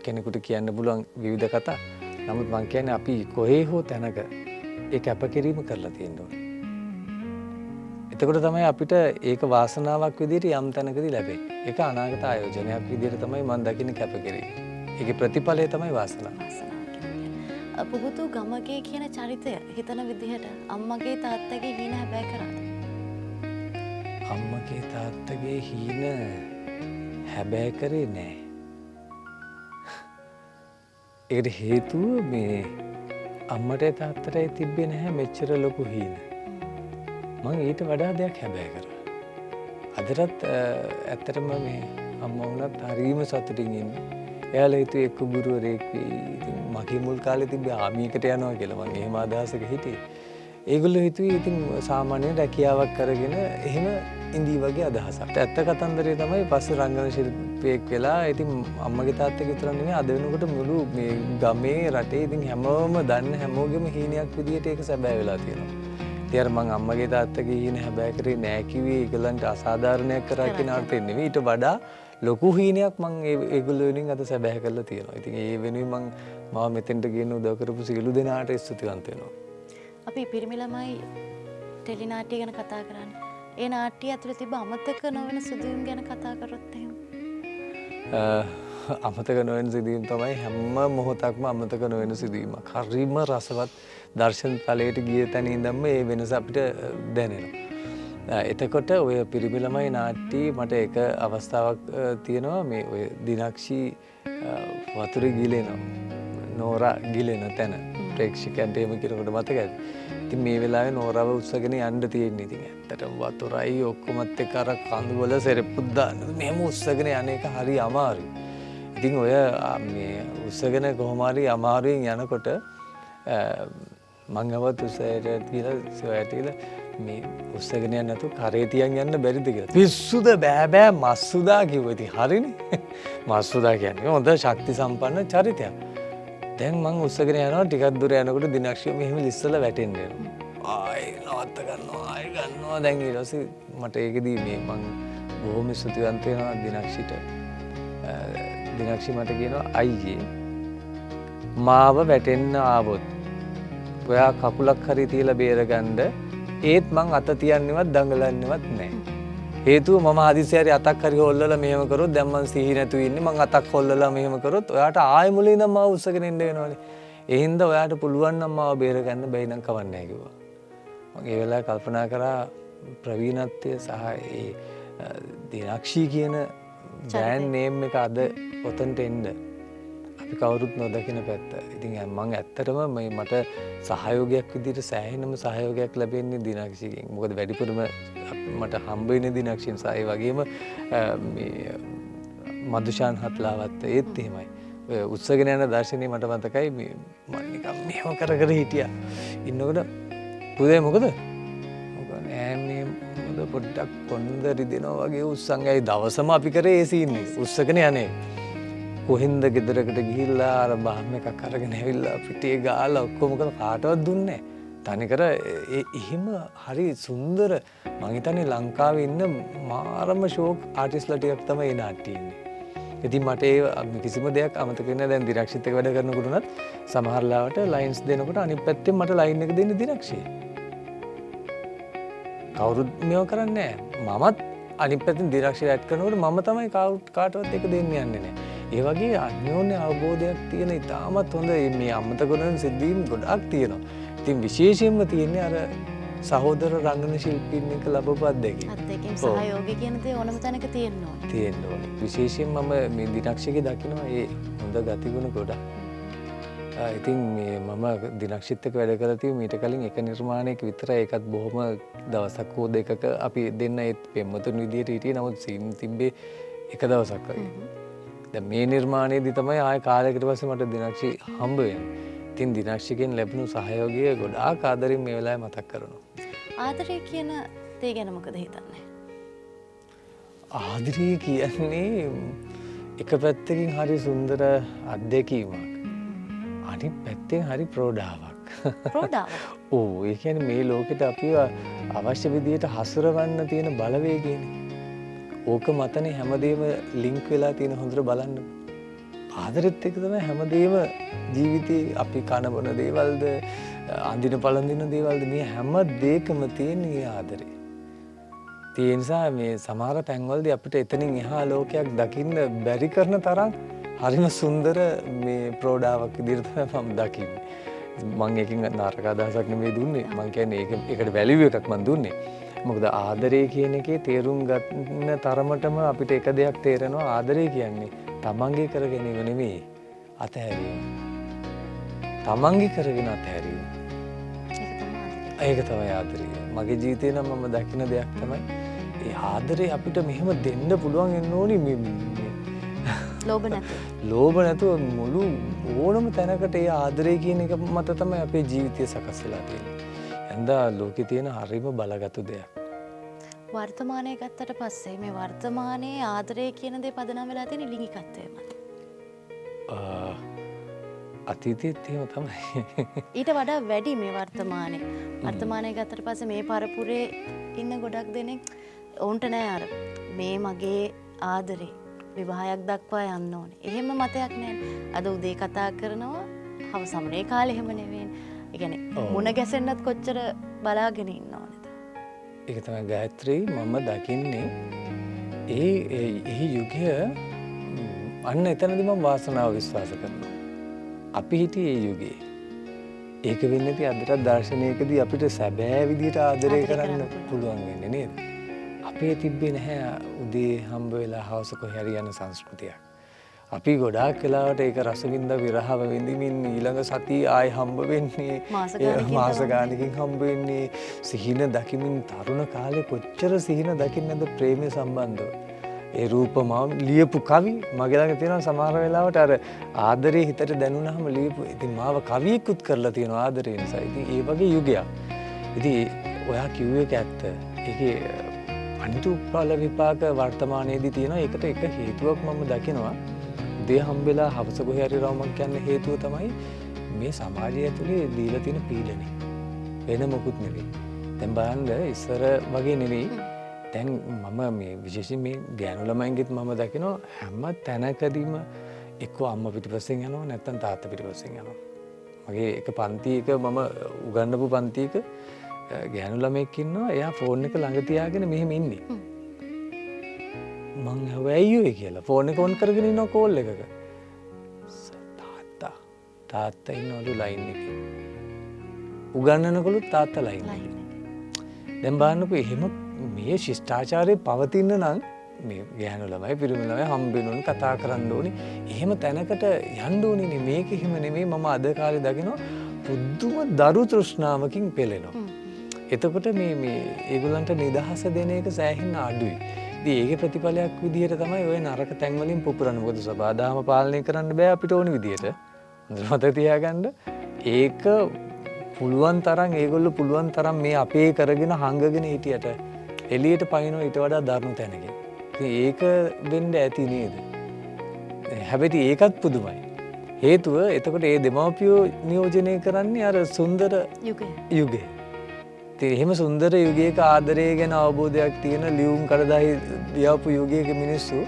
කෙනෙකුට කියන්න පුළුවන් විවිධ කතා. නමුත් මම කියන්නේ අපි කොහේ හෝ තැනක ඒ කැපකිරීම කරලා තියෙන්න ඕනේ. එතකොට තමයි අපිට ඒක වාසනාවක් විදිහට යම් තැනකදී ලැබෙන්නේ. ඒක අනාගත ආයෝජනයක් විදිහට තමයි මම දකින්නේ කැපකිරීම. ඒකේ ප්‍රතිඵලය තමයි වාසනාව. පුහුතු ගමගේ කියන චරිතය හිතන විදිහට අම්මගේ තාත්තගේ හීන හැබෑ කරාද? අම්මගේ තාත්තගේ හීන හැබෑ කරේ නෑ. ඒකට හේතුව මේ අම්මට තාත්තටයි තිබ්බේ නැහැ මෙච්චර ලොකු හීන. මං ඊට වඩා දෙයක් හැබෑ කරා. අදටත් ඇත්තටම මේ අම්මා වුණත් හරීම සතුටින් ඉන්නේ. එයාලා හිතුවේ එක්ක ගුරුවරයෙක් වෙයි. ඉතින් මගේ මුල් කාලේ තිබ්බේ ආමියකට යනවා කියලා. මං එහෙම අදහසක හිටියේ. ඒගොල්ලෝ හිතුවේ ඉතින් සාමාන්‍ය රැකියාවක් කරගෙන එහෙම ඉඳී වගේ අදහසක්. ඇත්ත කතන්දරේ තමයි පස්සේ රංගන ශිල්පියෙක් වෙලා ඉතින් අම්මගේ තාත්තගේ විතරක් නෙමෙයි අද වෙනකොට මුළු මේ ගමේ රටේ ඉතින් හැමෝම දන්න හැමෝගෙම හීනයක් විදියට ඒක සැබෑ වෙලා තියෙනවා. ඉතින් අර මං අම්මගේ තාත්තගේ හීන හැබෑ කරේ නෑ කිව්වේ ඒගොල්ලන්ට අසාධාරණයක් කරා කියන අර්ථයෙන් නෙමෙයි. ඊට වඩා ලොකු හීනයක් මං ඒගොල්ලෝ වෙනින් අද සැබෑ කරලා තියෙනවා. ඉතින් ඒ වෙනුවෙන් මම මෙතෙන්ට ගෙන්න උදව් කරපු සියලු දෙනාට ස්තුතිවන්ත වෙනවා. අපි පිරිමි ළමයි ටෙලිනාට්‍ය ගැන කතා කරන්නේ. ඒ නාට්‍ය ඇතුළේ තිබ්බ අමතක නොවන සිදුවීම් ගැන කතා කරොත් එහෙම. අමතක නොවන සිදුවීම් තමයි හැම මොහොතක්ම අමතක නොවන සිදුවීමක්. හරිම රසවත් දර්ශන තලයට ගිය තැන ඉඳන්ම මේ වෙනස අපිට දැනෙනවා. එතකොට ඔය පිරිමි ළමයි නාට්‍යයේ මට එක අවස්ථාවක් තියෙනවා මේ ඔය දිනක්ෂි වතුරේ ගිලෙනවා. නෝරා ගිලෙන තැන. ප්‍රේක්ෂකයන්ට එහෙම කියනකොට මතකයි. ඉතින් මේ වෙලාවේ නෝරාව උස්සගෙන යන්න තියෙන්නේ. ඉතින් ඇත්තටම වතුරයි ඔක්කොමත් එක්ක අර කඳු වල සෙරෙප්පුත් දාන්න මෙහෙම උස්සගෙන යන එක හරි අමාරුයි. ඉතින් ඔය මේ උස්සගෙන කොහොම හරි අමාරුවෙන් යනකොට මං ගවත් උස්සයට තියලා මේ උස්සගෙන යන්න නැතුව කරේ තියන් යන්න බැරිද කියලා. පිස්සුද බෑ මස්සුදා කිව්වා. ඉතින් හරිනේ. මස්සුදා කියන්නේ හොඳ ශක්ති සම්පන්න චරිතයක්. දැන් මං උස්සගෙන යනවා ටිකක් දුර යනකොට දිනක්ෂිය මෙහෙම ලිස්සලා වැටෙන්න යනවා. ආයි නවත්ත ගන්නවා ආයි ගන්නවා දැන් ඊට පස්සේ මට ඒකෙදී මේ මං බොහොම ස්තුතිවන්ත වෙනවා දිනක්ෂිට. දිනක්ෂි මට කියනවා අයියේ මාව වැටෙන්න ආවොත් ඔයා කකුලක් හරි තියලා බේරගන්න ඒත් මං අත තියන්නේවත් දඟලන්නේවත් නැහැ. හේතුව මම හදිස්සියේ හරි අතක් හරි හොල්ලලා මෙහෙම කරොත් දැන් මං සිහි නැතුව ඉන්නේ මං අතක් හොල්ලලා මෙහෙම කරොත් ඔයාට ආයෙ මුලින් ඉඳන් මාව උස්සගෙන එන්න වෙනවනේ. ඒ හින්දා ඔයාට පුළුවන් නම් මාව බේරගන්න බැයි නම් කවන්නේ නැහැ කිව්වා. මම ඒ වෙලාවේ කල්පනා කරා ප්‍රවීණත්වය සහ ඒ දිනක්ෂි කියන බ්‍රෑන්ඩ් නේම් එක අද ඔතනට එන්න අපි කවුරුත් නොදකින පැත්ත. ඉතින් මම ඇත්තටම මේ මට සහයෝගයක් විදිහට සෑහෙනම සහයෝගයක් ලැබෙන්නේ දිනක්ෂිගෙන්. මොකද වැඩිපුරම මට හම්බ වෙන්නේ දිනක්ෂින් සහ ඒ වගේම මේ මදුෂාන් හත්ලාවත් ඒත් එහෙමයි. ඔය උත්සගෙන යන දර්ශනේ මට මතකයි මම නිකන් මෙහෙම කර කර හිටියා. ඉන්නකොට පුතේ මොකද? නෑ මේ මොකද පොඩ්ඩක් කොන්ද රිදෙනවා වගේ උස්සන් ඇයි දවසම අපි කරේ ඒ සීන් එක. උස්සගෙන යන්නේ. කොහෙන්ද ගෙදරකට ගිහිල්ලා අර බාම් එකක් අරගෙන ඇවිල්ලා පිටේ ගාලා ඔක්කොම කාටවත් දුන්නේ නැහැ. තනිකර එහෙම හරි සුන්දර මං හිතන්නේ ලංකාවේ ඉන්න මාරම ෂෝක් ආටිස්ලා ටිකක් තමයි ඒ නාට්‍යයේ ඉන්නේ. ඉතින් මට ඒ කිසිම දෙයක් අමතක වෙන්නේ නැහැ. දැන් දිනක්ෂිත් එක්ක වැඩ කරනකොට උනත් සමහර ලාවට ලයින්ස් දෙනකොට අනිත් පැත්තෙන් මට ලයින් එක දෙන්නේ දිනක්ෂියි. කවුරුත් මේව කරන්නේ නැහැ. මමත් අනිත් පැත්තෙන් දිනක්ෂිය ඇඩ් කරනකොට මම තමයි කාටවත් එක දෙන්න යන්නේ නැහැ. ඒ වගේ අන්‍යෝන්‍ය අවබෝධයක් තියෙන ඉතාමත් හොඳ මේ අමතක කරන සිද්ධීම් ගොඩක් තියෙනවා. ඉතින් විශේෂයෙන්ම තියෙන්නේ අර සහෝදර රංගන ශිල්පීන් එක ලැබපු අත්දැකීම. අත්දැකීම් සහයෝගය කියන දේ ඕනම තැනක තියෙන්න ඕනේ. තියෙන්න ඕනේ. විශේෂයෙන් මම මේ දිනක්ෂිගේ දකිනවා ඒ හොඳ ගතිගුණ ගොඩක්. ඉතින් මේ මම දිනක්ෂිත් එක්ක වැඩ කරලා තියෙන්නේ මීට කලින් එක නිර්මාණයක විතරයි. ඒකත් බොහොම දවසක් හෝ දෙකක අපි දෙන්න ඒත් පෙම්වතුන් විදියට හිටියේ. නමුත් සීන් තිබ්බේ එක දවසක් වගේ. දැන් මේ නිර්මාණයේදී තමයි ආය කාලයකට පස්සේ මට දිනක්ෂි හම්බ වෙන්නේ. ඉතින් දිනක්ෂිගෙන් ලැබුණු සහයෝගය ගොඩාක් ආදරෙන් මේ වෙලාවේ මතක් කරනවා. ආදරය කියන දේ ගැන මොකද හිතන්නේ? ආදරය කියන්නේ එක පැත්තකින් හරි සුන්දර අත්දැකීමක්. අනිත් පැත්තෙන් හරි ප්‍රෝඩාවක්. ප්‍රෝඩාවක්? ඔව් ඒ කියන්නේ මේ ලෝකෙට අපිව අවශ්‍ය විදියට හසුරවන්න තියෙන බලවේගයනේ. ඕක මතනේ හැමදේම ලින්ක් වෙලා තියෙන හොඳට බලන්න. ආදරෙත් එක්ක තමයි හැමදේම ජීවිතේ අපි කන බොන දේවල්ද අඳින පළඳින දේවල්ද මේ හැම දෙයකම තියෙන ආදරේ. ඒ නිසා මේ සමහර තැන්වලදී අපිට එතනින් එහා ලෝකයක් දකින්න බැරි කරන තරම් හරිම සුන්දර මේ ප්‍රෝඩාවක් විදිහට තමයි මම දකින්නේ. මම එකකින් නරක අදහසක් නෙමෙයි දුන්නේ. මම කියන්නේ ඒකට වැලියු එකක් මම දුන්නේ. මොකද ආදරය කියන එකේ තේරුම් ගන්න තරමටම අපිට එක දෙයක් තේරෙනවා. ආදරය කියන්නේ තමන්ගේ කර ගැනීම නෙමෙයි අතහැරීම. තමන්ගේ කරගෙන අතහැරීම. ඒක තමයි ආදරය. මගේ ජීවිතේ නම් මම දකින දෙයක් තමයි ඒ ආදරේ අපිට මෙහෙම දෙන්න පුළුවන් වෙන්න ඕනි මේ ලෝභ නැතුව. ලෝභ නැතුව මුළු ඕනම තැනකට ඒ ආදරය කියන එක මත තමයි අපේ ජීවිතය සකස් වෙලා තියෙන්නේ. එඳා ලෝකේ තියෙන හරිම බලගත් දෙයක්. වර්තමානයේ ගත්තට පස්සේ මේ වර්තමානයේ ආදරය කියන දේ පදනම් වෙලා තියෙන ලිංගිකත්වය මත. අතීතයේත් එහෙම තමයි. ඊට වඩා වැඩි මේ වර්තමානයේ. වර්තමානයේ ගත්තට පස්සේ මේ පරපුරේ ඉන්න ගොඩක් දෙනෙක් ඔවුන්ට නෑ අර මේ මගේ ආදරේ විවාහයක් දක්වා යන්න ඕනේ. එහෙම මතයක් නෑ. අද උදේ කතා කරනවා හවස සමනේ කාලේ එහෙම නෙවෙයි. ඒ කියන්නේ මුණ ගැසෙන්නත් කොච්චර බලාගෙන ඉන්න ඕනේද? ඒක තමයි ගායත්‍රී මම දකින්නේ ඒ යුගය අන්න එතනදී මම වාසනාව විශ්වාස කරනවා. අපි හිටියේ ඒ යුගයේ. ඒක වෙන්නේ නැති අදටත් දර්ශනයකදී අපිට සැබෑ විදියට ආදරය කරන්න පුළුවන් වෙන්නේ නේද? අපේ තිබ්බේ නැහැ උදේ හම්බ වෙලා හවස කොහේ හරි යන සංස්කෘතියක්. අපි ගොඩාක් වෙලාවට ඒක රසවින්ද විරහව විඳිමින් ඊළඟ සතිය ආයි හම්බ වෙන්නේ මාස ගානකින් හම්බ වෙන්නේ සිහින දකිමින් තරුණ කාලේ කොච්චර සිහින දකින්නද ප්‍රේමයේ සම්බන්ධව. ඒ රූපමාව ලියපු කවි මගේ ළඟ තියෙනවා සමහර වෙලාවට අර ආදරේ හිතට දැනුණාම ලියපු. ඉතින් මාව කවියකුත් කරලා තියෙනවා ආදරේ නිසා. ඉතින් ඒ වගේ යුගයක්. ඉතින් ඔයා කිව්වේ ඒක ඇත්ත. ඒකේ අනිතුඵල විපාක වර්තමානයේදී තියෙනවා. ඒකට එක හේතුවක් මම දකිනවා. උදේ හම්බෙලා හවස කොහේ හරි රවුමක් යන හේතුව තමයි මේ සමාජය ඇතුලේ දීලා තියෙන පීඩනය. වෙන මොකුත් නෙවෙයි. දැන් බලන්න ඉස්සර වගේ නෙවෙයි. දැන් මම මේ විශේෂයෙන් මේ ගෑනු ළමයින්ගෙත් මම දකිනවා හැම තැනකදීම එක්කෝ අම්මා පිටිපස්සෙන් යනවා නැත්නම් තාත්තා පිටිපස්සෙන් යනවා. මගේ එක පන්තියක මම උගන්වපු පන්තියක ගෑනු ළමයෙක් ඉන්නවා. එයා ෆෝන් එක ළඟ තියාගෙන මෙහෙම ඉන්නේ. මං ඇහුවා ඇයි ඔය කියලා. ෆෝන් එක ඔන් කරගෙන ඉන්නවා කෝල් එකක. තාත්තා ඉන්නවලු ලයින් එකේ. උගන්වනකොලුත් තාත්තා ලයින් එකේ. දැන් බලන්නකෝ එහෙම මේ ශිෂ්ටාචාරයේ පවතින නම් මේ ගෑනු ළමයි පිරිමි ළමයි හම්බෙන්න ඕනේ කතා කරන්න ඕනේ. එහෙම තැනකට යන්න ඕනේ. මේක එහෙම නෙමෙයි. මම අද කාලේ දකිනවා පුදුම දරු තෘෂ්ණාවකින් පෙළෙනවා. එතකොට මේ ඒගොල්ලන්ට නිදහස දෙන එක සෑහෙන අඩුයි. ඉතින් ඒකේ ප්‍රතිඵලයක් විදිහට තමයි ওই නරක තැන් වලින් පුපුරන්නේ. මොකද සබාදාම පාලනය කරන්න බෑ අපිට ඕන විදිහට. මතක තියාගන්න ඒක පුළුවන් තරම් ඒගොල්ලෝ පුළුවන් තරම් මේ අපේ කරගෙන හංගගෙන හිටියට එළියට පයින්නවා ඊට වඩා දරුණු තැනකින්. ඉතින් ඒක වෙන්න ඇති නේද? හැබැයි ඒකත් පුදුමයි. හේතුව එතකොට ඒ දෙමව්පියෝ නියෝජනය කරන්නේ අර සුන්දර යුගය. ඉතින් එහෙම සුන්දර යුගයක ආදරය ගැන අවබෝධයක් තියෙන ලියුම් කඩදාහි ලියවපු යුගයක මිනිස්සු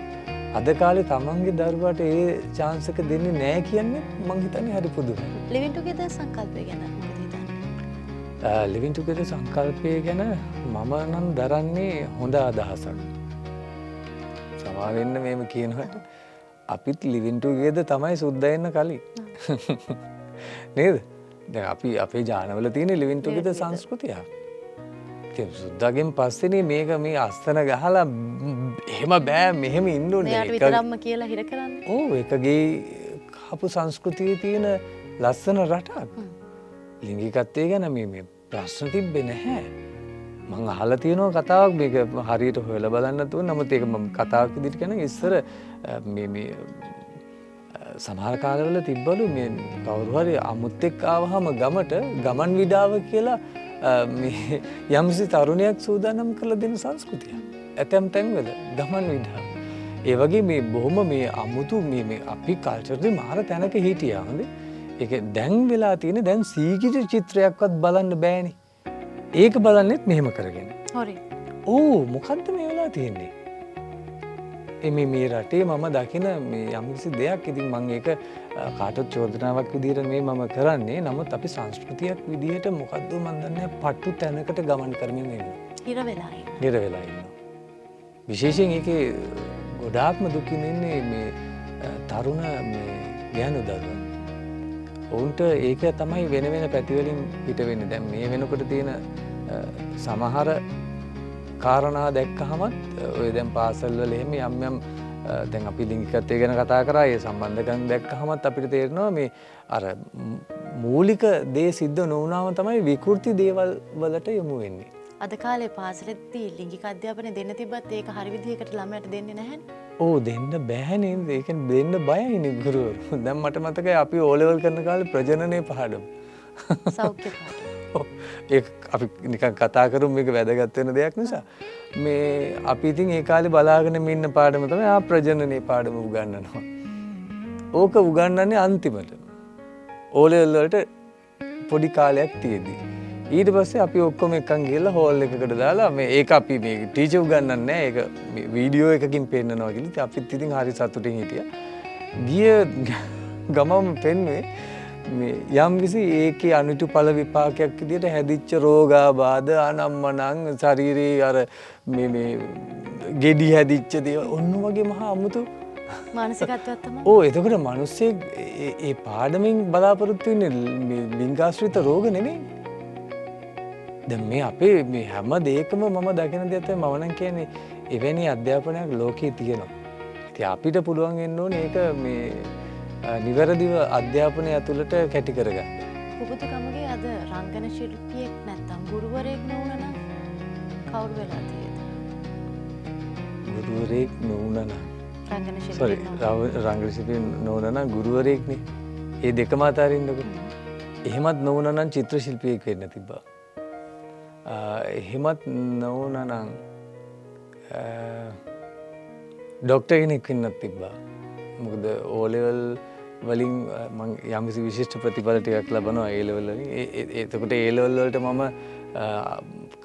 අද කාලේ තමන්ගේ දරුවාට ඒ chance එක දෙන්නේ නැහැ කියන්නේ මං හිතන්නේ හරි පුදුමයි. living together සංකල්පය ගැන මොකද හිතන්නේ? living together සංකල්පය ගැන මම නම් දරන්නේ හොඳ අදහසක්. සමා වෙන්න මේව කියනකොට අපිත් living together තමයි සුද්ද වෙන්න කලින්. නේද? දැන් අපි අපේ ජානවල තියෙන living together සංස්කෘතිය. සුද්දාගෙන් පස්සේනේ මේක මේ අස්තන ගහලා එහෙම බෑ මෙහෙම ඉන්න ඕනේ. එයාට විතරක්ම කියලා හිර කරන්නේ. ඔව් ඒකගේ කපු සංස්කෘතියේ තියෙන ලස්සන රටක්. ලිංගිකත්වය ගැන මේ ප්‍රශ්න තිබ්බේ නැහැ. මං අහලා තියෙනවා කතාවක් මේක හරියට හොයලා බලන්න තුන. නමුත් ඒක මම කතාවක් විදිහට කියන ඉස්සර මේ සමහර කාලවල තිබ්බලු මේ කවුරු හරි අමුත් එක්ක ආවහම ගමට ගමන් විඩාව කියලා මේ යම්සි තරුණයක් සූදානම් කරලා දෙන සංස්කෘතිය. ඇතැම් තැන්වල ගමන් විඩාව. ඒ වගේ මේ බොහොම මේ අමුතු මේ අපි කල්චර් එකේ මාර තැනක හිටියා. හොඳේ. ඒක දැන් වෙලා තියෙන දැන් සීගිරි චිත්‍රයක්වත් බලන්න බෑනේ. ඒක බලන්නෙත් මෙහෙම කරගෙන. හරි. ඕ මොකද්ද මේ වෙලා තියෙන්නේ? මේ රටේ මම දකින මේ යම්කිසි දෙයක් ඉතින් මම ඒක කාටවත් චෝදනාවක් විදිහට මේ මම කරන්නේ. නමුත් අපි සංස්කෘතියක් විදිහට මොකද්ද මන් දන්නේ පටු තැනකට ගමන් කරමින් ඉන්නවා. හිර වෙලා ඉන්නවා. විශේෂයෙන් ඒකේ ගොඩාක්ම දුකින් ඉන්නේ මේ තරුණ මේ ගෑනු දරුවෝ. ඔවුන්ට ඒක තමයි වෙන වෙන පැතිවලින් පිට වෙන්නේ. දැන් මේ වෙනකොට තියෙන සමහර කාරණා දැක්කහමත් ඔය දැන් පාසල් වල එහෙම යම් දැන් අපි ලිංගිකත්වය ගැන කතා කරා. ඒ සම්බන්ධකම් දැක්කහමත් අපිට තේරෙනවා මේ අර මූලික දේ සිද්ධ නොවුනාම තමයි විකෘති දේවල් වලට යොමු වෙන්නේ. අද කාලේ පාසලෙදී ලිංගික අධ්‍යාපනය දෙන්න තිබ්බත් ඒක හරි විදිහකට ළමයට දෙන්නේ නැහැනේ. ඕ දෙන්න බෑ නේද? ඒ කියන්නේ දෙන්න බයයිනේ ගුරුවරු. දැන් මට මතකයි අපි O level කරන කාලේ ප්‍රජනනයේ පාඩම. සෞඛ්‍ය පාඩම. ඒක අපි නිකන් කතා කරමු මේක වැදගත් වෙන දෙයක් නිසා. මේ අපි ඉතින් ඒ කාලේ බලාගෙන ඉන්න පාඩම තමයි ප්‍රජනනයේ පාඩම උගන්වනවා. ඕක උගන්වන්නේ අන්තිමට. O level වලට පොඩි කාලයක් තියෙද්දි. ඊට පස්සේ අපි ඔක්කොම එකන් ගිහලා හෝල් එකකට දාලා මේ ඒක අපි මේ ටීචර් උගන්වන්නේ නැහැ. ඒක මේ වීඩියෝ එකකින් පෙන්නනවා කියලා. ඉතින් අපිත් ඉතින් හරි සතුටින් හිටියා. ගිය ගමම පෙන්වේ මේ යම්කිසි ඒකේ අනිතු ඵල විපාකයක් විදිහට හැදිච්ච රෝගාබාධ අනම්මනම් ශරීරේ අර මේ ගෙඩි හැදිච්ච දේවල් ඔන්න වගේ මහා අමුතු මානසිකත්වයක් තමයි. ඕ එතකොට මිනිස්සෙක් ඒ පාඩමින් බලාපොරොත්තු වෙන්නේ මේ ලිංගාශ්‍රිත රෝග නෙමෙයි. දැන් මේ අපේ මේ හැම දෙයකම මම දකින දේ තමයි මම නම් කියන්නේ එවැනි අධ්‍යාපනයක් ලෝකේ තියෙනවා. ඉතින් අපිට පුළුවන් වෙන්න ඕනේ ඒක මේ නිවැරදිව අධ්‍යාපනය ඇතුළට කැටි කරගන්න. පුබුදුකමගේ අද රංගන ශිල්පියෙක් නැත්තම් ගුරුවරයෙක් නොවුන නම් කවුරු වෙලා තියෙද? ගුරුවරයෙක් නොවුන නම් රංගන ශිල්පියෙක් රංගන ශිල්පියෙක් නොවුන නම් ගුරුවරයෙක්නේ. ඒ දෙකම අතරින්නකො. එහෙමත් නොවුන නම් චිත්‍ර ශිල්පියෙක් වෙන්න තිබ්බා. එහෙමත් නොවුන නම් ඩොක්ටර් කෙනෙක් වෙන්නත් තිබ්බා. මොකද O level වලින් මම යම්කිසි විශිෂ්ට ප්‍රතිඵල ටිකක් ලබනවා A level වලින්. එතකොට A level වලට මම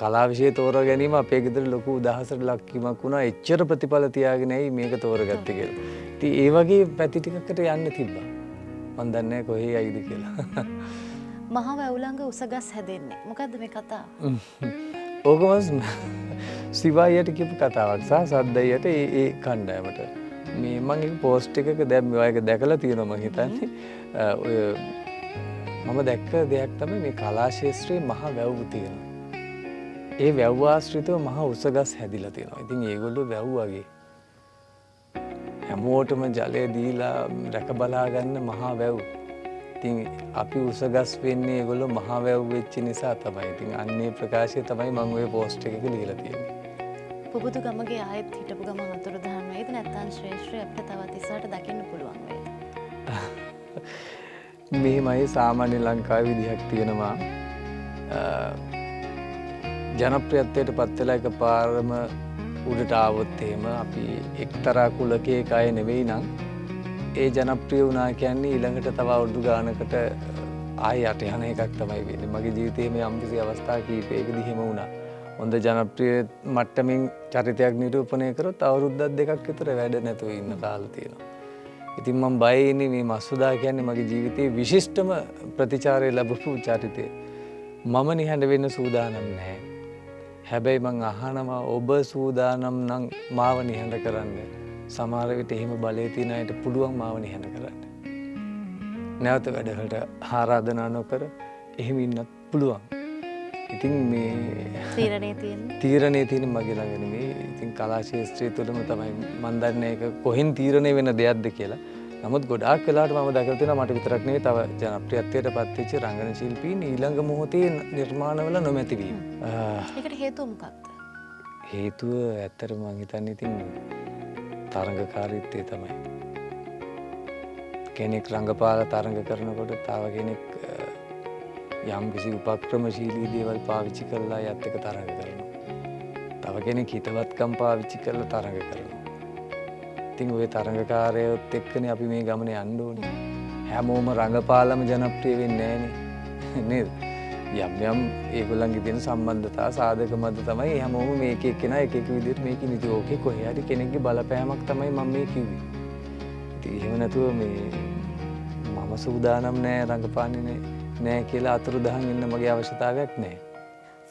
කලා විෂය තෝරා ගැනීම අපේ ගෙදර ලොකු උදාහසට ලක්වීමක් වුණා. එච්චර ප්‍රතිඵල තියාගෙන ඇයි මේක තෝරගත්තේ කියලා. ඉතින් ඒ වගේ පැති ටිකකට යන්න තිබ්බා. මන් දන්නේ නැහැ කොහේ යයිද කියලා. මහා වැවුලංග උසගස් හැදෙන්නේ. මොකද්ද මේ කතාව? ඕකම සිවායියට කියපු කතාවක් සහ සද්දයියට ඒ කණ්ඩායමට. මේ මම ඒක පෝස්ට් එකක දැම්මේ. ඔය එක දැකලා තියෙනවා මම හිතන්නේ. ඔය මම දැක්ක දෙයක් තමයි මේ කලා ශාස්ත්‍රයේ මහා වැව් තියෙනවා. ඒ වැව් ආශ්‍රිතව මහා උසගස් හැදිලා තියෙනවා. ඉතින් ඒගොල්ලෝ වැව් වගේ හැමෝටම ජලය දීලා රැක බලා ගන්න මහා වැව්. ඉතින් අපි උසගස් වෙන්නේ ඒගොල්ලෝ මහා වැව් වෙච්ච නිසා තමයි. ඉතින් අන්නේ ප්‍රකාශය තමයි මම ওই පෝස්ට් එකක ලියලා තියෙන්නේ. පුබුදු ගමගේ ආයෙත් හිටපු ගම අතුරුදහන් වේද නැත්නම් ශ්‍රේෂ්ඨ අපිට තවත් ඉස්සරහට දකින්න පුළුවන් වේද? මෙහෙමයි සාමාන්‍ය ලංකාවේ විදිහක් තියෙනවා. ජනප්‍රියත්වයට පත් වෙලා එකපාරම උඩට ආවොත් එහෙම අපි එක්තරා කුලකයක අය නෙවෙයි නම් ඒ ජනප්‍රිය වුණා කියන්නේ ඊළඟට තව අවුරුදු ගානකට ආයෙ යට යන එකක් තමයි වෙන්නේ. මගේ ජීවිතයේ මේ යම්කිසි අවස්ථා කීපයකදී එහෙම වුණා. හොඳ ජනප්‍රිය මට්ටමින් චරිතයක් නිරූපණය කරොත් අවුරුද්දක් දෙකක් විතර වැඩ නැතුව ඉන්න කාල තියෙනවා. ඉතින් මම බයයි ඉන්නේ මේ මස්සුදා කියන්නේ මගේ ජීවිතයේ විශිෂ්ටම ප්‍රතිචාරය ලැබපු චරිතය. මම නිහඬ වෙන්න සූදානම් නැහැ. හැබැයි මං අහනවා ඔබ සූදානම් නම් මාව නිහඬ කරන්න. සමහර විට එහෙම බලය තියෙන අයට පුළුවන් මාව නිහඬ කරන්න. නැවත වැඩවලට ආරාධනා නොකර එහෙම ඉන්නත් පුළුවන්. ඉතින් මේ තීරණේ තියෙන මගේ ළඟ නෙමෙයි. ඉතින් කලා ශාස්ත්‍රය තුළම තමයි මම දන්නේ ඒක කොහෙන් තීරණය වෙන දෙයක්ද කියලා. නමුත් ගොඩාක් වෙලාවට මම දැකලා තියෙනවා මට විතරක් නෙවෙයි තව ජනප්‍රියත්වයට පත් වෙච්ච රංගන ශිල්පීන් ඊළඟ මොහොතේ නිර්මාණවල නොමැති වීම. ඒකට හේතුව මොකක්ද? හේතුව ඇත්තටම මම හිතන්නේ ඉතින් තරඟකාරීත්වය තමයි. කෙනෙක් රංගපාල තරඟ කරනකොට තව කෙනෙක් යම් කිසි උපක්‍රමශීලී දේවල් පාවිච්චි කරලා යත් එක තරඟ කරනවා. තව කෙනෙක් හිතවත්කම් පාවිච්චි කරලා තරඟ කරනවා. ඉතින් ওই තරඟකාරයොත් එක්කනේ අපි මේ ගමනේ යන්න ඕනේ. හැමෝම රංගපාලම ජනප්‍රිය වෙන්නේ නැහනේ. නේද? යම් ඒගොල්ලන්ගේ තියෙන සම්බන්ධතා සාධක මත තමයි හැමෝම මේක එක්කෙනා එක එක විදිහට මේක නිදි ඕකේ කොහේ හරි කෙනෙක්ගේ බලපෑමක් තමයි මම මේ කිව්වේ. ඉතින් එහෙම නැතුව මේ මම සූදානම් නෑ රංගපාන්නේ නෑ කියලා අතුරුදහන් ඉන්න මගේ අවශ්‍යතාවයක් නෑ.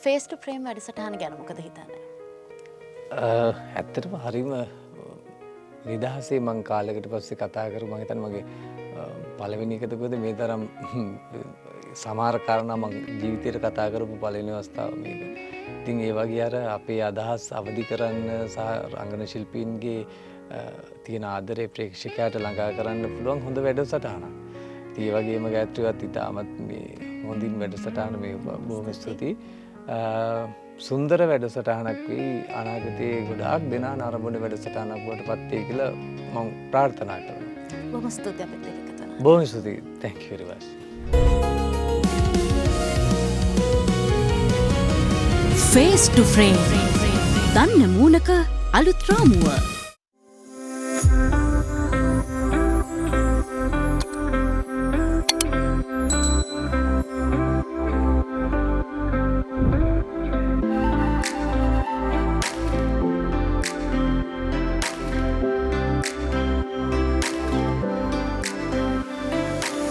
ෆේස් ටු ෆ්‍රේම් වැඩසටහන ගැන මොකද හිතන්නේ? ඇත්තටම හරිම නිදහසේ මං කාලයකට පස්සේ කතා කරු මම හිතන්නේ මගේ පළවෙනි එකදකද මේ තරම් සමහර කාරණා මං ජීවිතේට කතා කරපු පළවෙනි අවස්ථාව මේක. ඉතින් ඒ වගේ අර අපේ අදහස් අවදි කරන්න සහ රංගන ශිල්පීන්ගේ තියෙන ආදරේ ප්‍රේක්ෂකයාට ළඟා කරන්න පුළුවන් හොඳ වැඩසටහනක්. ඉතින් ඒ වගේම ගායත්‍රියවත් ඉතාමත් මේ හොඳින් වැඩසටහන මේ බොහොම ස්තුතියි. සුන්දර වැඩසටහනක් වෙයි අනාගතයේ ගොඩාක් දෙනා නරඹන වැඩසටහනක් බවට පත් වෙයි කියලා මම ප්‍රාර්ථනා කරනවා. බොහොම ස්තුතියි අපිත් එක්ක කතා කරන්න. බොහොම ස්තුතියි. Thank you very much. Face to frame. දන්න මූණක අලුත් රාමුව